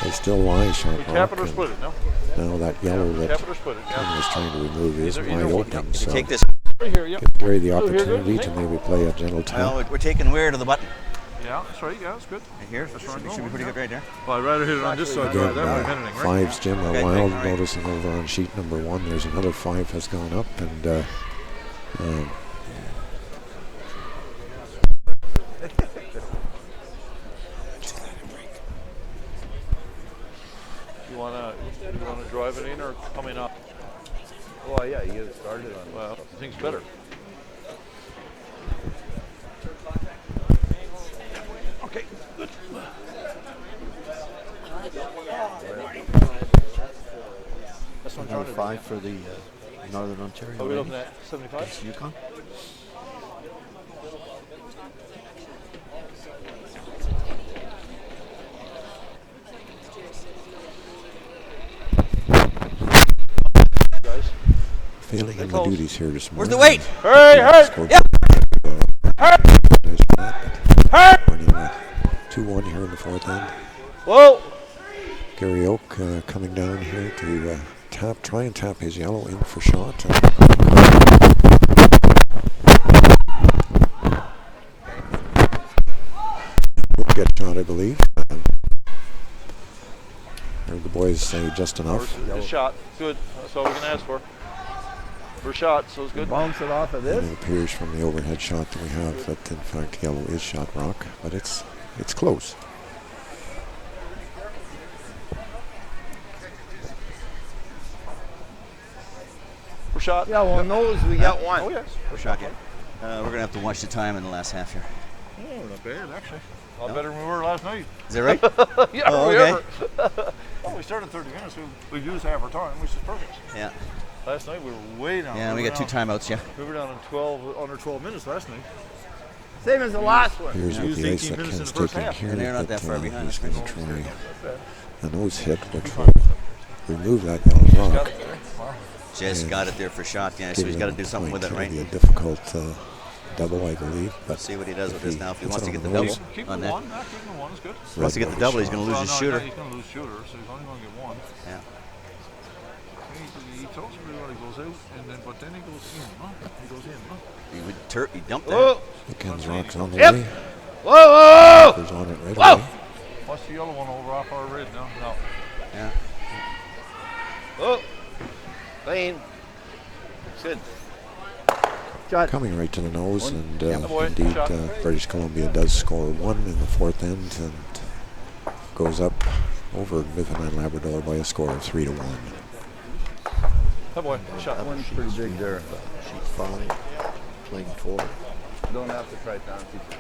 they still lie shot We rock. tap it or and split it, no? now that yellow that Tap it or split it. Ken Yeah. was trying to remove is Either wide way. open. So Take this. Right here, yep. give Gary the So here, good. opportunity to maybe play a gentle tap. Well, we're taking where to the button? Yeah, that's right. Yeah, that's good. Right here? That's Should right. be pretty good right there. Well, I'd rather hit it on this side Again, than anything, right? fives, Jim, are Okay, wild. all right. Noticing over on sheet number 1, there's another 5 has gone up, and You wanna drive it in or coming up? Oh yeah, you get it started on. Well, I think's better. Okay, good. That's what I'm trying to do. 5 for the Northern Ontario. Are we looking ladies at 75? against Yukon. Guys. failing in the close. duties here this morning. Where's the weight? Hey, hey! Scored Yep. nice shot, but Hey! winning 2-1 here in the fourth end. Whoa! Gary Oak coming down here to try and tap his yellow in for shot. Will get shot, I believe. Heard the boys say just enough. Good shot. Good. That's all we can ask for. For shot, so it's good. Bounce it off of And this. it appears from the overhead shot that we have that in fact yellow is shot rock, but it's close. For shot. Yeah, well, nose we got one. Oh, yes. For shot, yeah. We're going to have to watch the time in the last half here. Oh, not bad, actually. A lot better than we were last night. Is that right? Yeah, Oh, we okay. ever. Well, we started 30 minutes. We've used half our time, which is perfect. Yeah. Last night we were way down. Yeah, we got 2 timeouts, yeah. We were down in under 12 minutes last night. Same as the last one. Here's Yeah. what Used the ice 18 that minutes in Ken's the first taking half. here. And they're not that, that far behind he's us. going to try a nose hit, which will remove that yellow rock. Just got it there for shot, yeah. So he's got to do something with it, right? It'll be a difficult double, I believe. But Let's see what he does with this now. If he puts wants it to on get the nose, double Keep on the that. one. Keeping the one is good. Wants to get the double, he's going to lose Well, his no, shooter. He's going to lose shooter, so he's only going to get one. Yeah. He tells me when he goes out, but then he goes in. Huh? He goes in. Huh? He dumped that. Whoa. the Ken's rock's on the Yep. way. Whoa, whoa, There's on it right Whoa. away. Watch the yellow one over off our red now. No. Yeah. whoa. Clean. Good. Shot. Coming right to the nose, and boy. indeed Shot. British Columbia does score 1 in the fourth end and goes up over Newfoundland Labrador by a score of 3-1. That boy. Shot. That one's pretty big there. Sheet 5, playing 4. Don't have to try down people too.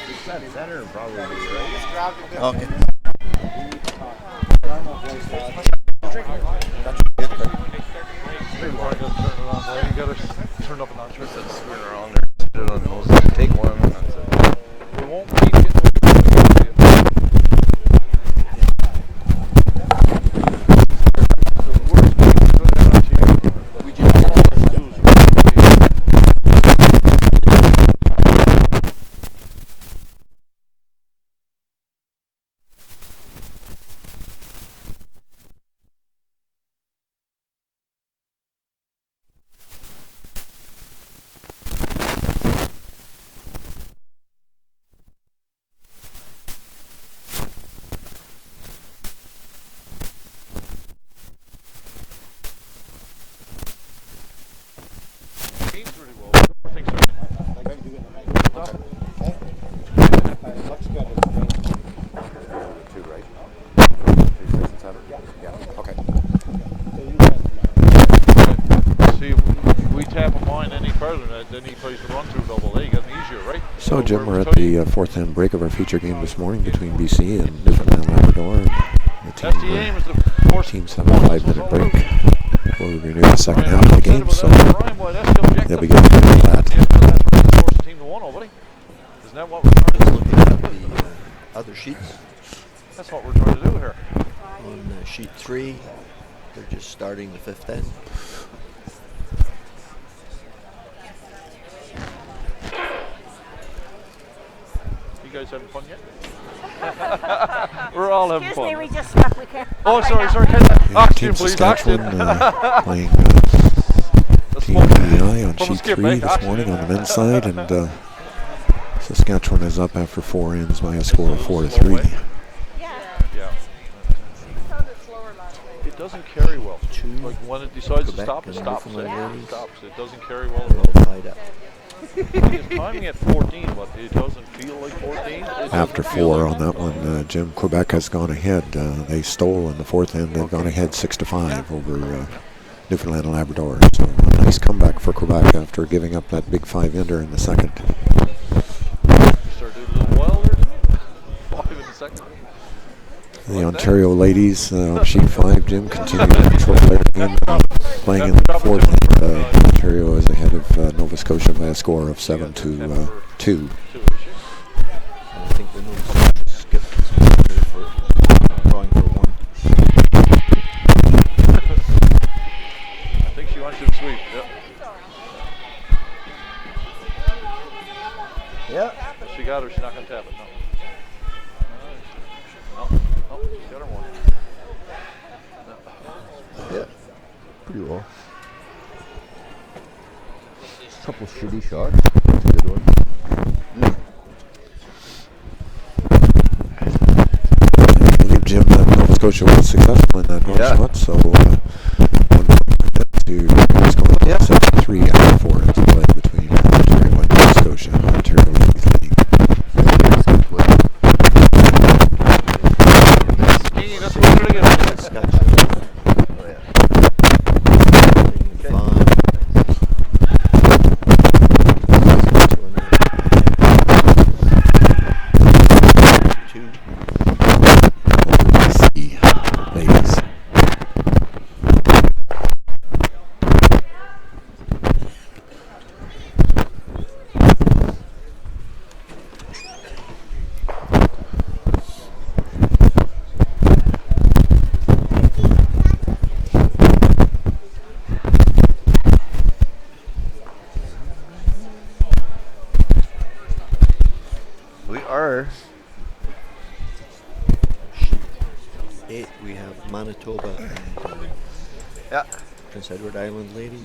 It's that center probably, right? Okay. Maybe we're going to turn it on. Well, you got to turn up a notch. Just spin around there. Put it on the nose. Take one. And that's it. We won't keep getting So, Jim, we're at the fourth end break of our feature game this morning between BC and Newfoundland Labrador. And the teams have a 5-minute break before we renew the second half of the game. So, they'll be getting into that. Isn't that what we're trying to Looking at the other sheets. That's what we're trying to do here. On sheet 3, they're just starting the fifth end. You guys having fun yet? We're all having fun. Excuse me, we just stuck. We can't. Oh, sorry. Yeah, Oxygen, Team please. Saskatchewan Oxygen. playing Team PEI on sheet 3 this morning on the men's side, and Saskatchewan is up after 4 ends by a score of 4-3. Yeah. It doesn't carry well. Like when it decides to stop, it stops. It doesn't carry well at all. Tied up. It's timing at 14, but it doesn't feel like 14. After 4 on that one, Jim, Quebec has gone ahead. They stole in the fourth end. They've gone ahead 6-5 over Newfoundland and Labrador. So a nice comeback for Quebec after giving up that big 5-ender in the second. Started a little while there, didn't you? 5 in the second. The Ontario ladies, sheet 5, Jim, continue to control their game, playing in the fourth end. Ontario is ahead of Nova Scotia by a score of 7-2. I think the Nova Scotia skipped for drawing for 1. I think she wants you to sweep. Yeah. If she got her, she's not going to tap it. No, she got her one. Yeah. Pretty well. Couple shitty shots. That's a good one. I believe, Jim, that Nova Scotia was successful in that one shot, so it's going to 7-3 after 4 ends of play between Ontario and Nova Scotia. Ontario leads the league. Manitoba and Prince Edward Island ladies.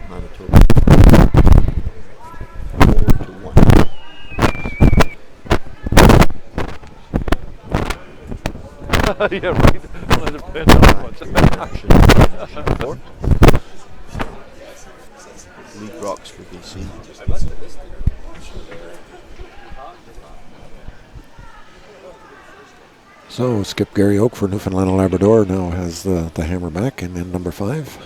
Manitoba 4-1. Yeah, right. Well, it depends on much. 4. League rocks for BC. So Skip Gary Oak for Newfoundland Labrador now has the hammer back in end number 5.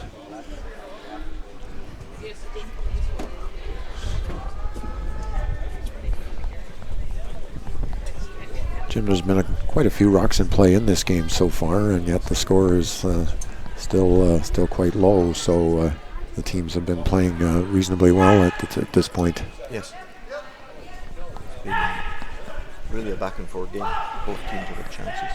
Jim, there's been quite a few rocks in play in this game so far, and yet the score is still quite low. So the teams have been playing reasonably well at this point. Yes. It's been really a back and forth game. Both teams have had chances.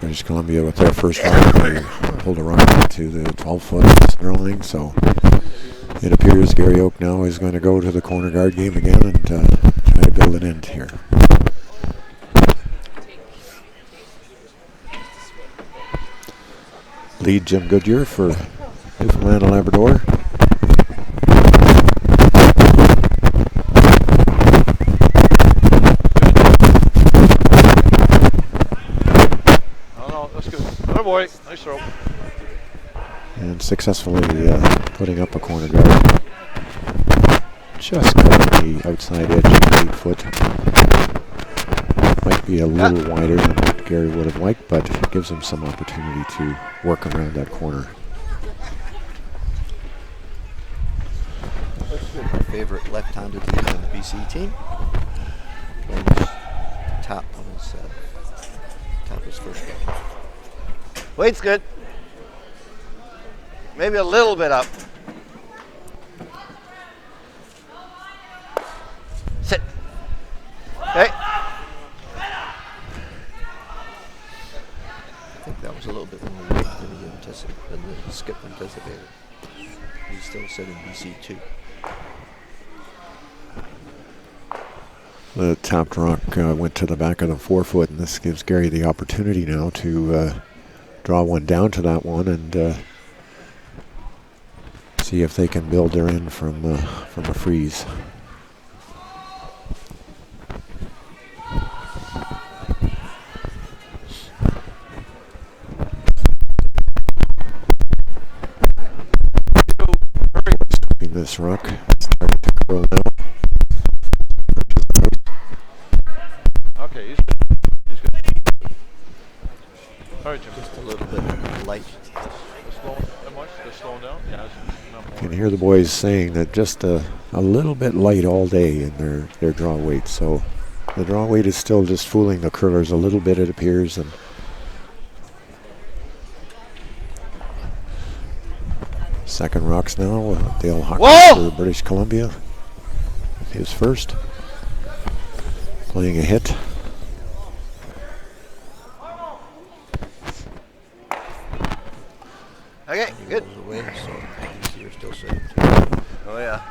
British Columbia with their first rock, they pulled a rock to the 12-foot center line. So it appears Gary Oak now is going to go to the corner guard game again and try to build an end here. Lead Jim Goodyear for Newfoundland and Labrador. Oh no, that's good. Oh boy, nice throw. And successfully putting up a corner guard. Just cutting the outside edge of the 8-foot. Might be a little wider than what Gary would have liked, but it gives him some opportunity to work around that corner. Our favorite left-handed leader on the BC team. Playing his tap on his first game. Weight's good. Maybe a little bit up. Sit. Okay. I think that was a little bit more weight than the Skip anticipated. He's still sitting BC2. The topped rock went to the back of the 4-foot, and this gives Gary the opportunity now to draw one down to that one and see if they can build their end from a freeze. Stopping this rock, starting to curl now. Okay, he's good. He's good. All right, Jim. Just a little bit light. They're slowing down? Yeah. You can hear the boys saying that just a little bit light all day in their draw weight. So the draw weight is still just fooling the curlers a little bit, it appears. And second rocks now. Dale Hockley for British Columbia. His first. Playing a hit. Okay, good. Away, so BC are still sitting. Oh yeah.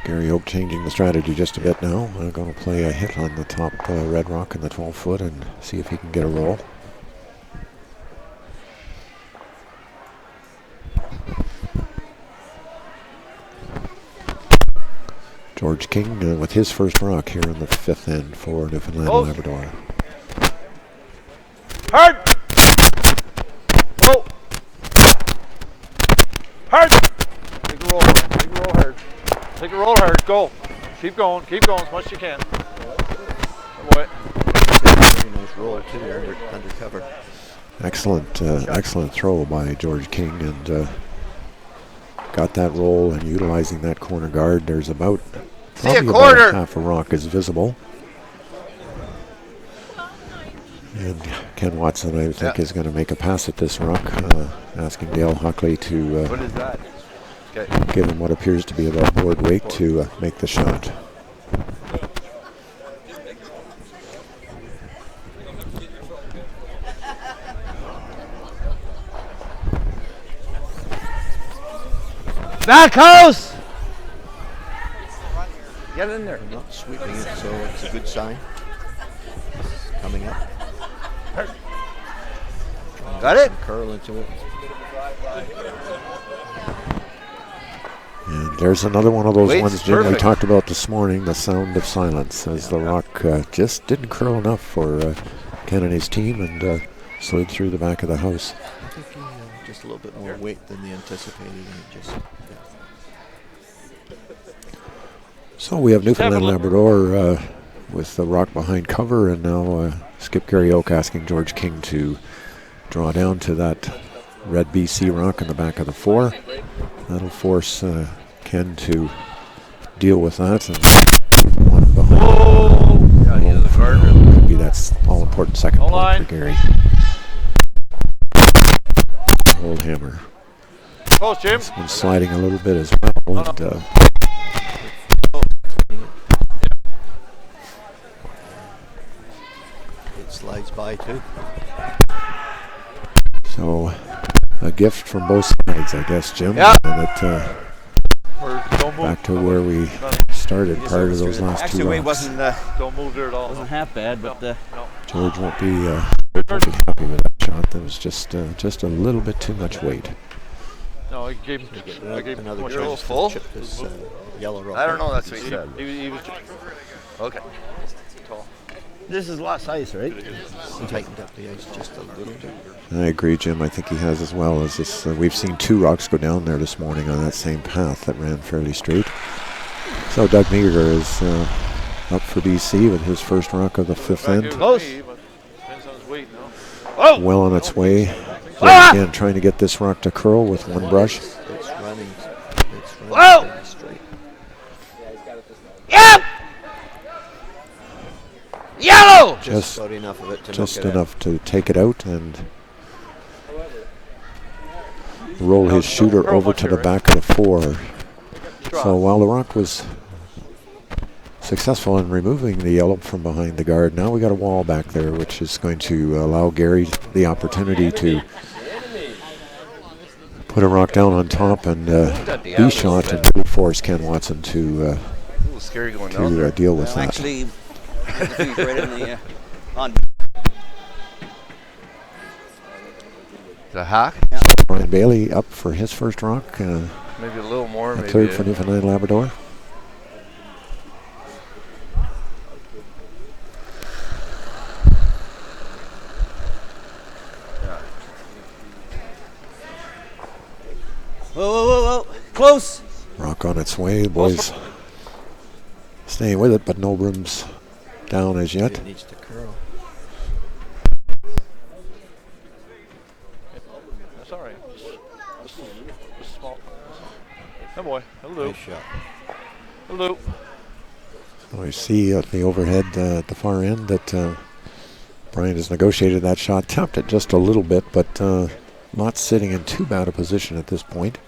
Gary Oak changing the strategy just a bit now. I'm going to play a hit on the top red rock in the 12-foot and see if he can get a roll. George King with his first rock here in the 5th end for Newfoundland and Labrador. Hard! Whoa! Hard! Take a roll. Take a roll hard. Take a roll hard. Go. Keep going. Keep going as much as you can. Boy. Very nice roll too, undercover. Excellent, excellent throw by George King, and got that roll and utilizing that corner guard. There's about probably about half a rock is visible. And Ken Watson, I think, is going to make a pass at this rock, asking Dale Hockley to What is that? give him what appears to be about board weight to make the shot. That close! Get in there. They're not sweeping it, so it's a good sign. It's coming up. Got it? Curl into it. And there's another one of those Weight's ones, Jim, we perfect. talked about this morning, the sound of silence, as the rock just didn't curl enough for Ken and his team, and slid through the back of the house. I think he just a little bit more weight than they anticipated, and he just So we have Newfoundland Labrador with the rock behind cover, and now Skip Gary Oak asking George King to draw down to that red BC rock in the back of the 4. That'll force Ken to deal with that. And one behind. Yeah, he's the guard. Maybe that's all important second point for Gary. Old hammer. Close, Jim. It's been sliding a little bit as well. And, it slides by too. so a gift from both sides, I guess, Jim. Yeah. And it, back to where we started prior to those last Actually, two weight rocks. Don't move there at all. wasn't half bad, but George won't be happy with that shot. That was just a little bit too much weight. No, I gave him Another too much chance full? to chip this yellow rock. I don't know, that's what he said. He was Okay. tall. this is lots ice, right? He tightened up the ice just a little bit. I agree, Jim. I think he has as well. As this, we've seen 2 rocks go down there this morning on that same path that ran fairly straight. So Doug Meger is up for BC with his first rock of the 5th end. Close. Depends on his weight now. Well on its way. Again, trying to get this rock to curl with one brush. It's running fairly straight. Yep! Yellow! Just about enough of it to Just knock it enough to take it out and roll his shooter over to the back of the 4. So while the rock was successful in removing the yellow from behind the guard, now we got a wall back there, which is going to allow Gary the opportunity to put a rock down on top and B shot and force Ken Watson to Scary going down there. deal with that. Actually, right in the on. The hack? Brian Bailey up for his first rock. Maybe a little more. A Maybe third for Newfoundland Labrador. Whoa, whoa, whoa, whoa! Close. Rock on its way. The boys staying with it, but no brooms down as yet. It needs to curl. That's all right. Just small. Oh boy. Hello. Nice shot. Hello. We see at the overhead at the far end that Brian has negotiated that shot, tapped it just a little bit, but not sitting in too bad a position at this point.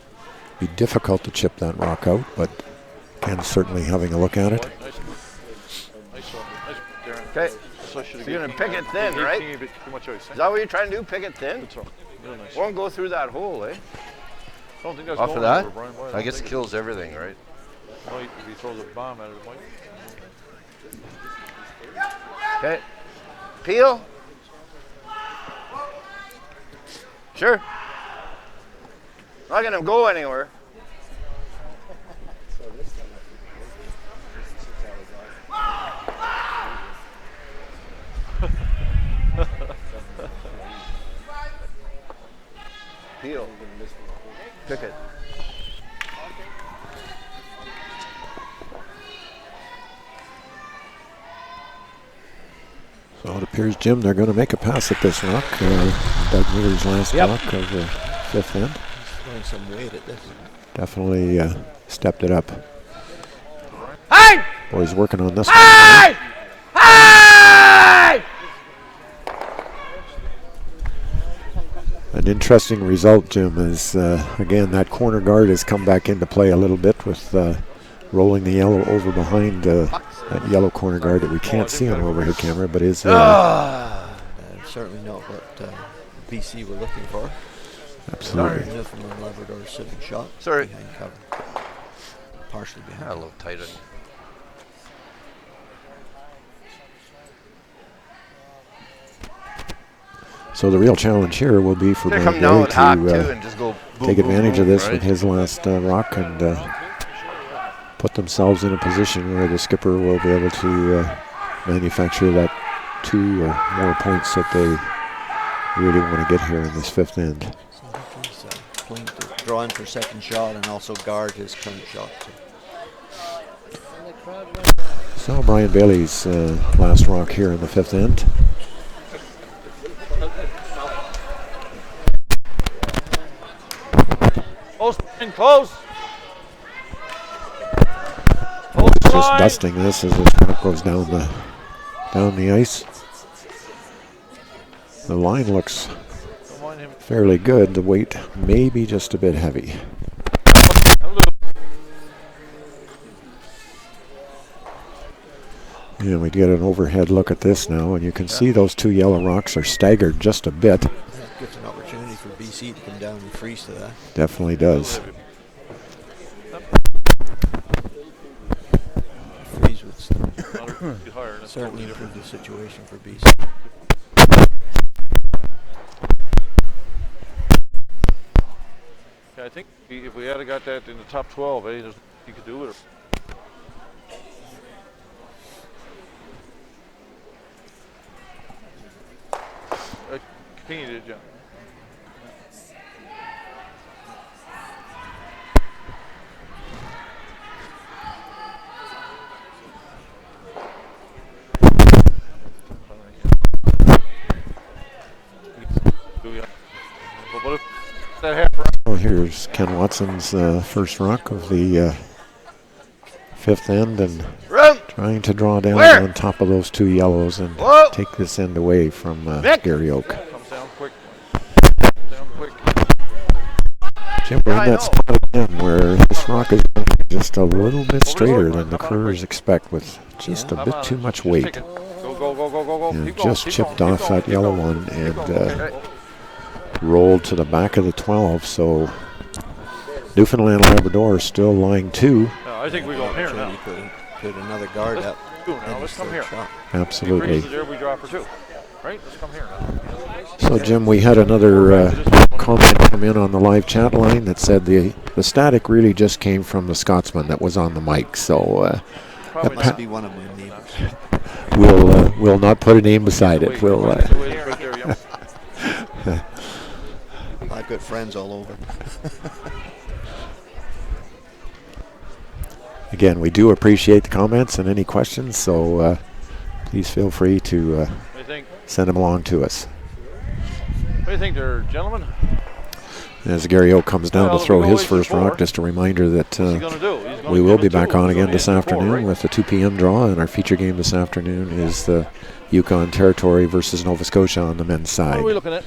Be difficult to chip that rock out, but Ken's certainly having a look at it. Okay. So you're going to pick it thin, right? Is that what you're trying to do? Pick it thin? Won't go through that hole, eh? I don't think that's Off of going that? over, Brian. Why? I guess it kills everything, right? No, if he throws a bomb at it, it might. Okay. Peel. Sure. Not going to go anywhere. Peel. Pick it. So it appears, Jim, they're going to make a pass at this rock. Doug Miller's last rock of the 5th end. Throwing some weight at this. Definitely stepped it up. Hey! Boys working on this Hey! Hey! one. An interesting result, Jim, is again that corner guard has come back into play a little bit with rolling the yellow over behind that yellow corner guard that we can't see on our overhead camera, but is Certainly not what BC were looking for. absolutely. Newfoundland Labrador sitting shot Sorry. behind cover. Partially behind. A little tight on you. So the real challenge here will be for They're Brian coming down Bailey with hack too to and just go boom, take boom, advantage boom, of this right? with his last rock and put themselves in a position where the skipper will be able to manufacture that 2 or more points that they really want to get here in this fifth end. So he's playing to draw in for second shot and also guard his current shot. So Brian Bailey's last rock here in the fifth end. Close and close. Just dusting this as this rock goes down the ice. The line looks fairly good. The weight may be just a bit heavy. And we get an overhead look at this now, and you can see those two yellow rocks are staggered just a bit. That gives an opportunity for BC to come down and freeze to that. Definitely does. Freeze would certainly improve the situation for BC. Yeah, I think if we had got that in the top 12, you could do it. Continue to jump. Oh, here's Ken Watson's first rock of the fifth end, and trying to draw down on top of those two yellows and take this end away from Gary Oak. Comes down quick. Jim, we're in that spot again where this rock is just a little bit straighter than the curvers expect, with just a bit too much weight. Go. And just chipped off that yellow one and rolled to the back of the 12, so Newfoundland Labrador still lying 2. I think we go here now. Put another guard up. Let's come here. Absolutely. There we drop her too. Right? Let's come here now. So Jim, we had another comment come in on the live chat line that said the static really just came from the Scotsman that was on the mic. So that must be one of my neighbors. We'll not put a name beside it. We'll. I've got friends all over. Again, we do appreciate the comments and any questions, so please feel free to send them along to us. What do you think there, gentlemen? As Gary Oak comes down to throw his first rock, just a reminder that we will be back on again this afternoon with the 2 p.m. draw, and our feature game this afternoon is the Yukon Territory versus Nova Scotia on the men's side. What are we looking at?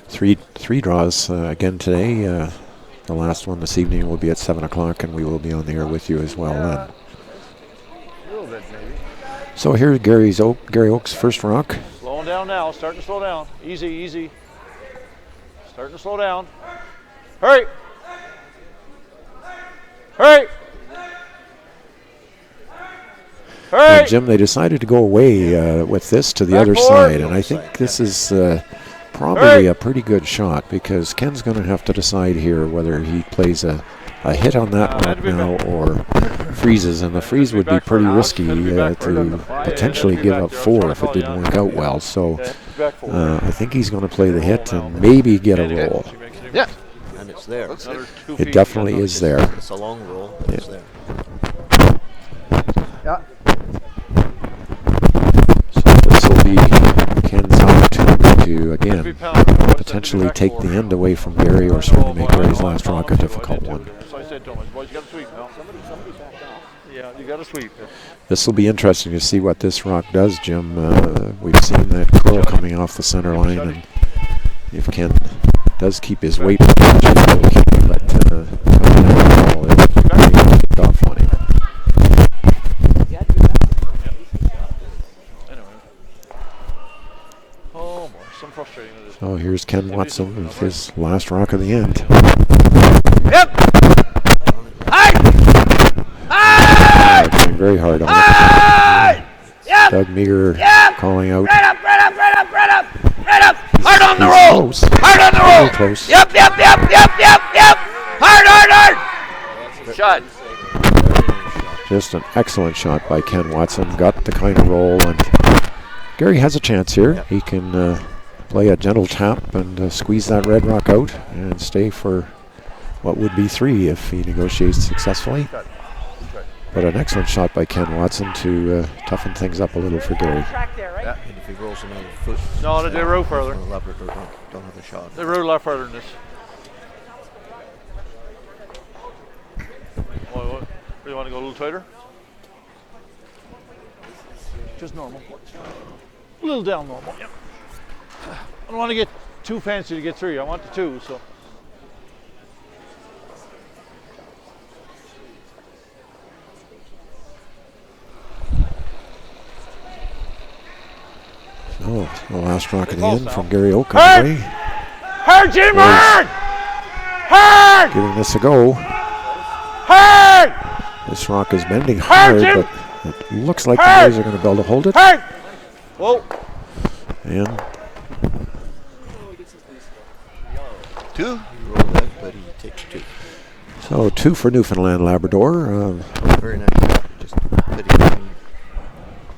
Three draws again today. The last one this evening will be at 7 o'clock, and we will be on the air with you as well then. So here's Gary Oak's first rock. Slowing down now, starting to slow down. Easy. Starting to slow down. Hurry! And Jim, they decided to go away with this to the other side, and I think this is probably a pretty good shot, because Ken's going to have to decide here whether he plays a hit on that rock now or freezes, and the freeze would be pretty risky to potentially give up 4 if it didn't work out well. So I think he's going to play the hit and maybe get a roll. Yeah, and it's there. It definitely is there. It's a long roll. It's there. Yeah. So this will be Ken's opportunity to, again, potentially take the end away from Gary, or certainly make Gary's last rock a difficult one. So I said to him, boys, you got to sweep now. Somebody back off. Yeah, you got to sweep. This will be interesting to see what this rock does, Jim. We've seen that curl coming off the center line, and if Ken does keep his weight, but it's off on him. So here's Ken Watson with his last rock of the end. Yep. Going very hard on it. Yep. Doug Meger calling out. Right up. Hard on the roll. Close. Hard on the roll. Very close. Yep. Hard. Shot. Just an excellent shot by Ken Watson. Got the kind of roll, and Gary has a chance here. Yep. He can play a gentle tap and squeeze that red rock out and stay for what would be 3 if he negotiates successfully. But an excellent shot by Ken Watson to toughen things up a little for Gary. Yeah. And if he rolls another foot. No, they row further. Labrador don't have a shot. They row a lot further than this. What, do you want to go a little tighter? Just normal. A little down normal, yeah. I don't want to get too fancy to get 3. I want the 2, so. Oh, the last rock of the end from Gary Oak. Hard, Jim, hard! Hard! Giving this a go. Hard! This rock is bending hard, but it looks like the boys are going to be able to hold it. Hard! Whoa. And 2? He rolled out, but he takes 2. so 2 for Newfoundland Labrador. Very nice. Just pity he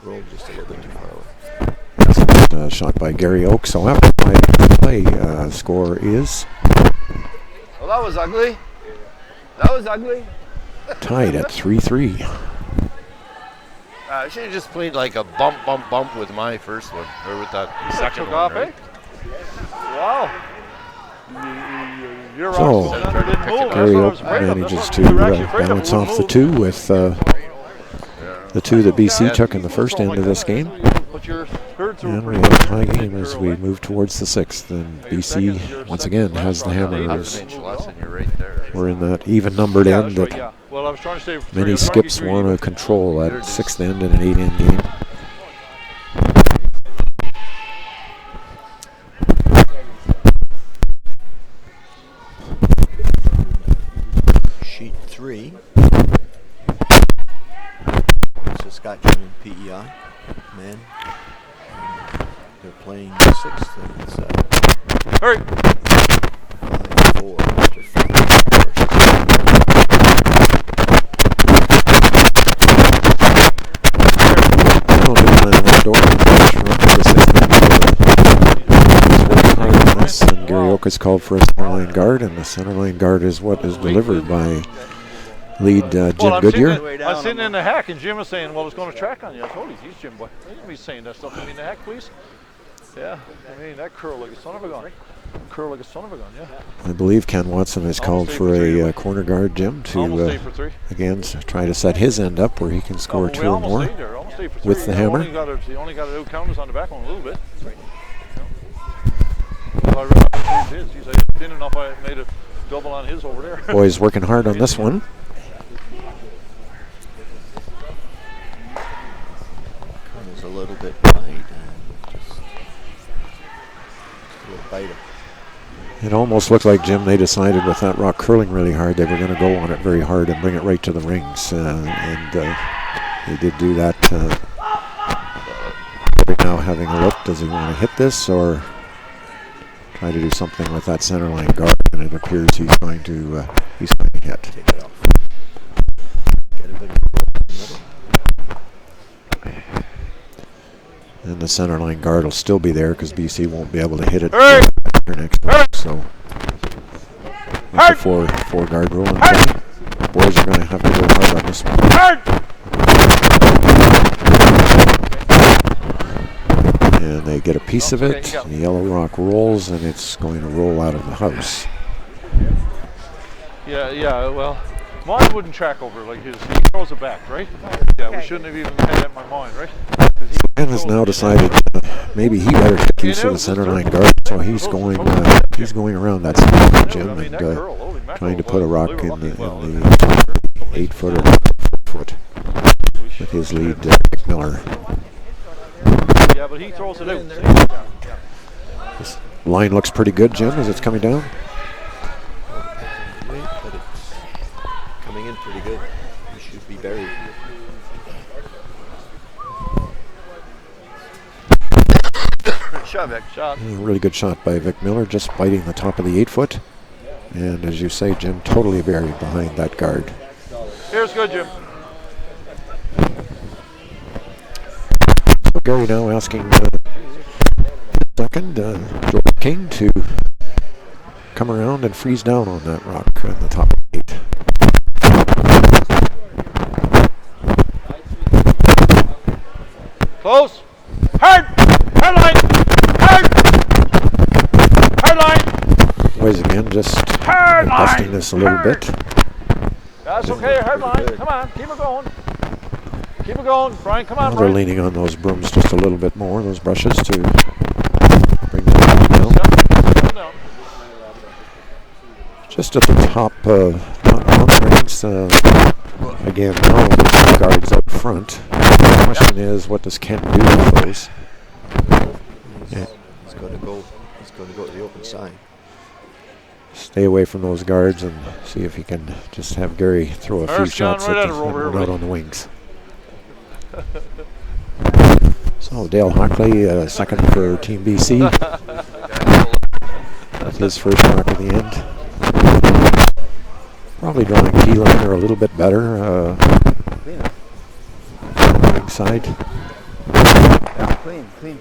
rolled just a little bit too far away. Shot by Gary Oak. So after my play score is Well, that was ugly. That was ugly. tied at 3-3. I should have just played like a bump with my first one, or with that second Took one. off, Right? eh? Wow. Your So, rocks didn't move. That's Gary what I Oak was afraid of. manages That's to what we were actually afraid of. balance It wouldn't off the move. 2 with the 2 that BC took in the first end of this game. But your spirits were And we pretty have a good. tie game as we move towards the 6th. And BC once again has the Half hammers. an inch less, and you're right there. We're in that even numbered Yeah, end that's right, that yeah. Well, I was trying to stay for 3. I many was trying to skips keep you want to even. control at 6th end and an 8 end game. Sheet 3. Saskatchewan and PEI. Men. They're playing the 6th. And it's Hurry. 5-4 after And Gary Oak has called for a center line guard, and the center line guard is what is delivered by lead Jim Well, Goodyear. I'm sitting in the hack, and Jim was saying, well, it's going to track on you. I told you, he's Jim boy. Don't be saying that stuff to me in the hack, please. Yeah, I mean, that curl like a son of a gun. Curl like a son of a gun, yeah. I believe Ken Watson has called for a corner guard, Jim, Almost to stayed for 3. again try to set his end up where he can score We 2 or almost more. stayed there, almost stayed for 3. with the hammer. You only got to do counters on the back one a little bit. Well, I realized his. He's thin enough. I made a double on his over there. Boys working hard on this one. Corner's a little bit wide and just a little bite of. It almost looked like, Jim, they decided with that rock curling really hard, they were going to go on it very hard and bring it right to the rings. And they did do that. Right now having a look, does he want to hit this or try to do something with that center line guard? And it appears he's going to hit. Take it off. Get a bit of roll in the middle. And the center line guard will still be there because BC won't be able to hit it Hey! next week. So with the four guard rule in play, boys are going to have to go hard on this one. And they get a piece of it. The yellow rock rolls, and it's going to roll out of the house. Yeah, well, mine wouldn't track over like his. He throws it back, right? Yeah, we shouldn't have even had that in my mind, right? Ken has now decided maybe he better get a piece of the center line guard, so he's going around that center line, Jim, and trying to put a rock in the 8-foot or 4-foot with his lead, Vic Miller. Yeah, but he throws it out. This line looks pretty good, Jim, as it's coming down. Wait, but it's coming in pretty good. He should be buried. Shot, Vic. Shot. A really good shot by Vic Miller, just biting the top of the 8-foot. And as you say, Jim, totally buried behind that guard. Here's good, Jim. Gary now asking second, Joel King to come around and freeze down on that rock on the top of the gate. Close. Hard. Hard line. Hard. Hard line. Boys again just Hard busting line. this a little bit. That's okay. Hard line. Come on. Keep it going. Keep it going. Brian, come on, Now they're Brian. leaning on those brooms just a little bit more, those brushes, to bring them down. Yep. Down. Just at the top, not on the rings. Again, now the guards up front. The question is, what does Kent do with those? Yeah. He's going to go to the open side. Stay away from those guards and see if he can just have Gary throw a few There's John shots right at at the it, Rover, out right. on the wings. So Dale Hockley, second for Team BC. His first mark at the end. Probably drawing Keelan there a little bit better. On the wing side. Yeah, clean. Clean.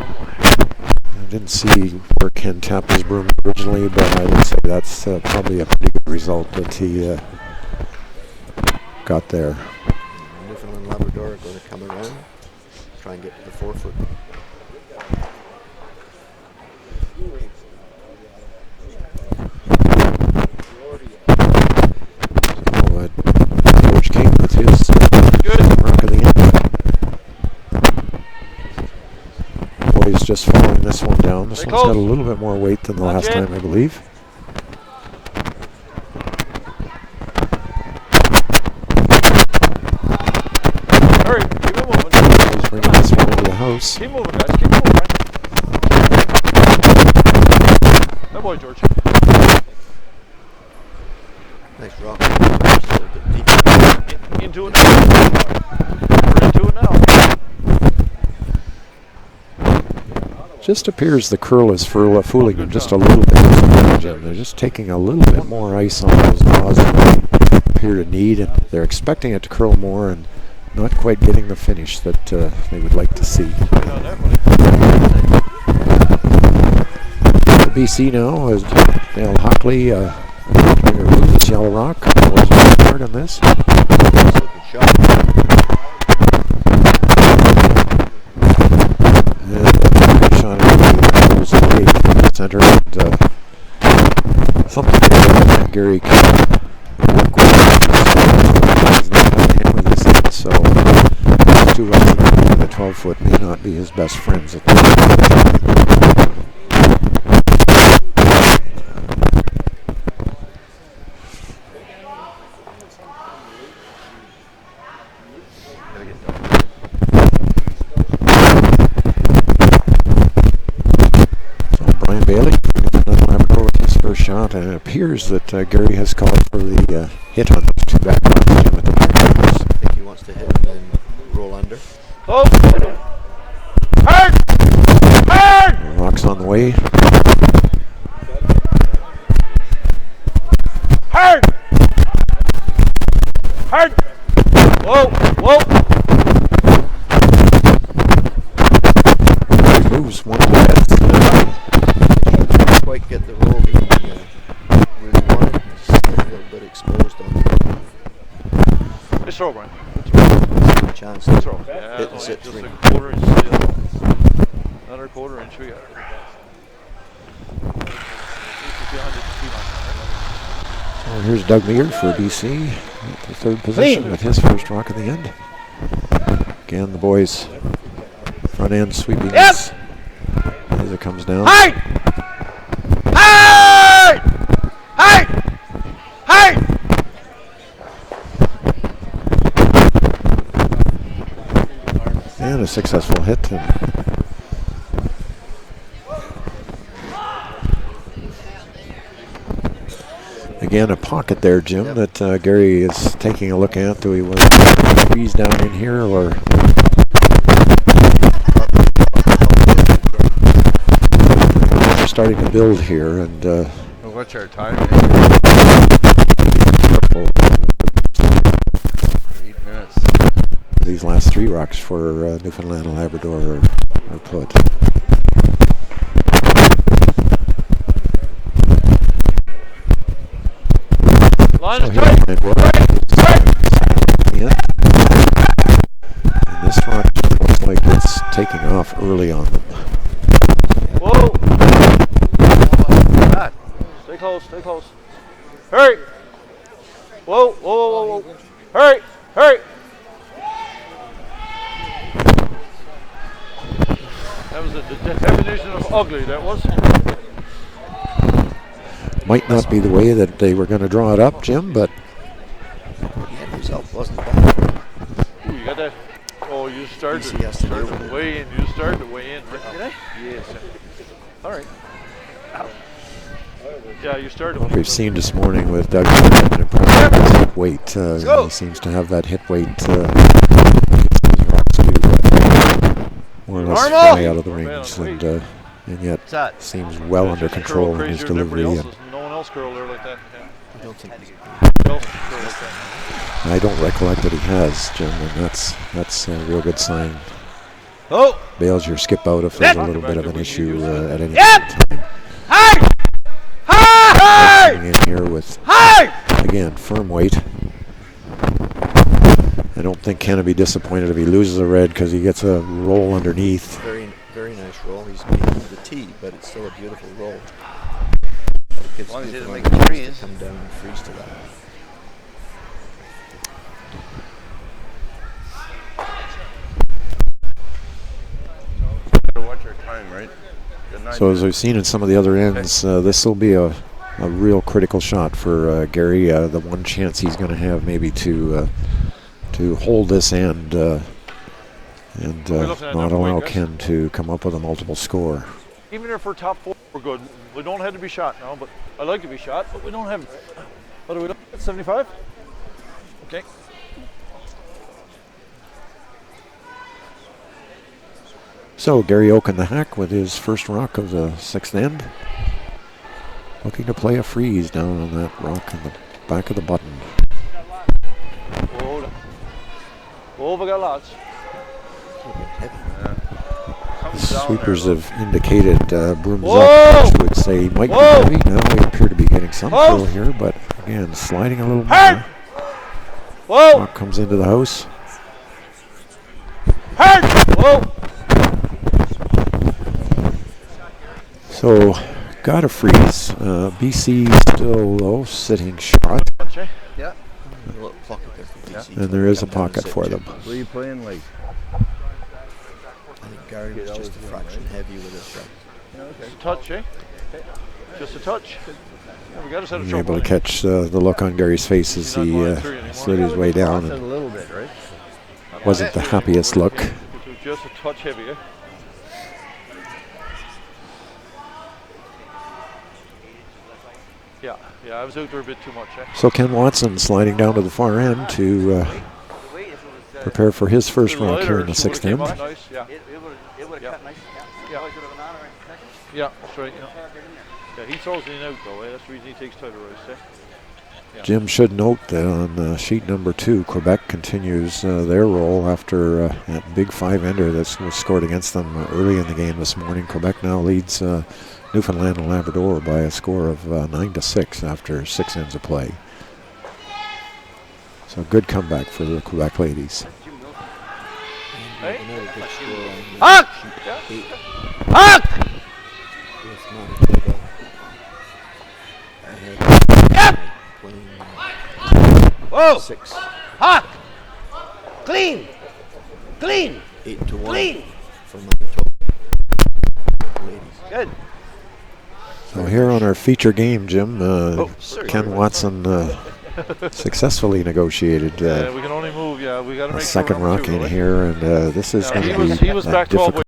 I didn't see where Ken tapped his broom originally, but I would say that's probably a pretty good result that he got there. Newfoundland Labrador are going to come around, try and get to the 4 foot. So, George King with his rock of the end. Boys just following this one down. This one's got a little bit more weight than the last time, I believe. Hurry, keep it moving. He's bringing this one into the house. Keep moving, guys. Keep moving, Brian. Good boy, George. Nice rock. Just a little bit deep. Into it now. We're into it now. Just appears the curl is fooling him just a little bit. They're just taking a little bit more ice on those gnaws than they appear to need, and they're expecting it to curl more and not quite getting the finish that they would like to see. The BC now is Dale Hockley. Remove this yellow rock. Boys working hard on this. Nice looking shot. And shot at the center, and something that Gary can work with. He's not going to hammer this in, so those two rocks in the 12 foot may not be his best friends at the moment. Shot, and it appears that Gary has called for the hit on those two back rocks at the back corners. I think he wants to hit and then roll under. Oh! Hard! Hard! The rock's on the way. Hard! Hard! Whoa! Whoa! He moves one of the heads. Didn't quite get the roll he really wanted. Just a little bit exposed on the Nice throw, Brian. chance Nice to throw. hit and sit Just three. a quarter inch seal. Another quarter inch we got. So here's Doug Meger for BC at the third position with his first rock of the end. Again, the boys front end sweeping this as it comes down. Hey! Hey! Hey! Hey! And a successful hit. And again, a pocket there, Jim, that Gary is taking a look at. Do we want to freeze down in here, or we're starting to build here? And What's our time? careful. these last 3 rocks for Newfoundland and Labrador are put. Line is So tight. And this rock looks like it's taking off early on them. Whoa. Stay close, stay close. Hurry. Whoa, whoa, whoa, whoa. Hurry, hurry. That was the definition of ugly, that was. Might not be the way that they were going to draw it up, Jim, but The end result wasn't bad. Ooh, you got that? Oh, you started way in. You started way in. Did I? Yes. All right. Yeah, you started. what we've seen this morning with Doug has been impressive with his hit weight. He seems to have that hit weight more or less fly out of the rings, and yet seems well under control in his delivery. No one else curled there like that. Yeah. I don't think I don't recollect that he has, Jim, and that's a real good sign. Oh! Bails your skip out if there's a little bit of an issue at any time. Hey! Hey! Coming in here with, again, firm weight. I don't think Ken will be disappointed if he loses a red because he gets a roll underneath. very, very nice roll. He's making the tee, but it's still a beautiful roll. As long as he doesn't make the trees. Come down and freeze to that. Better watch our time, right? So as we've seen in some of the other ends, this will be a real critical shot for Gary. The one chance he's going to have maybe to hold this end and not allow Ken to come up with a multiple score. Even if we're top 4, we're good. We don't have to be shot now, but I like to be shot, but we don't have. What are we looking at? 75? Okay. So Gary Oaken the hack with his first rock of the 6th end. Looking to play a freeze down on that rock in the back of the button. Oh, we got lots. The sweepers have indicated brooms up, which would say might be heavy. Now we appear to be getting some curl here, but again, sliding a little more. Rock comes into the house. So, got a freeze. BC still low, sitting shot. Yeah. A little pocket there for BC. And there is a pocket for them. Where are you playing, like? I think Gary was just a fraction heavy with his shot. Just a touch, eh? Just a touch. Yeah, we got to set a You're able to catch the look on Gary's face as he slid his way down. A little bit, right? Wasn't the happiest look. It was just a touch heavy, eh? Yeah, I was out there a bit too much, eh? So Ken Watson sliding down to the far end to prepare for his first rock here in the 6th end. Nice, yeah. It would have cut nice. Yeah, that's right. Yeah, he throws in and out though, eh? That's the reason he takes tighter ice, eh? Yeah. Jim should note that on sheet number 2, Quebec continues their roll after that big 5-ender that was scored against them early in the game this morning. Quebec now leads Newfoundland and Labrador by a score of 9-6 after 6 ends of play. So good comeback for the Quebec ladies. Hey. Huck! Huck! Yep! Whoa! 6. Huck! Clean! Clean! 8-1 Clean! for Manitoba. Ladies. Good. So here on our feature game, Jim, Ken Watson successfully negotiated we can only move, we got to a make second sure rock in here, and this is going to be he was back 12 difficult.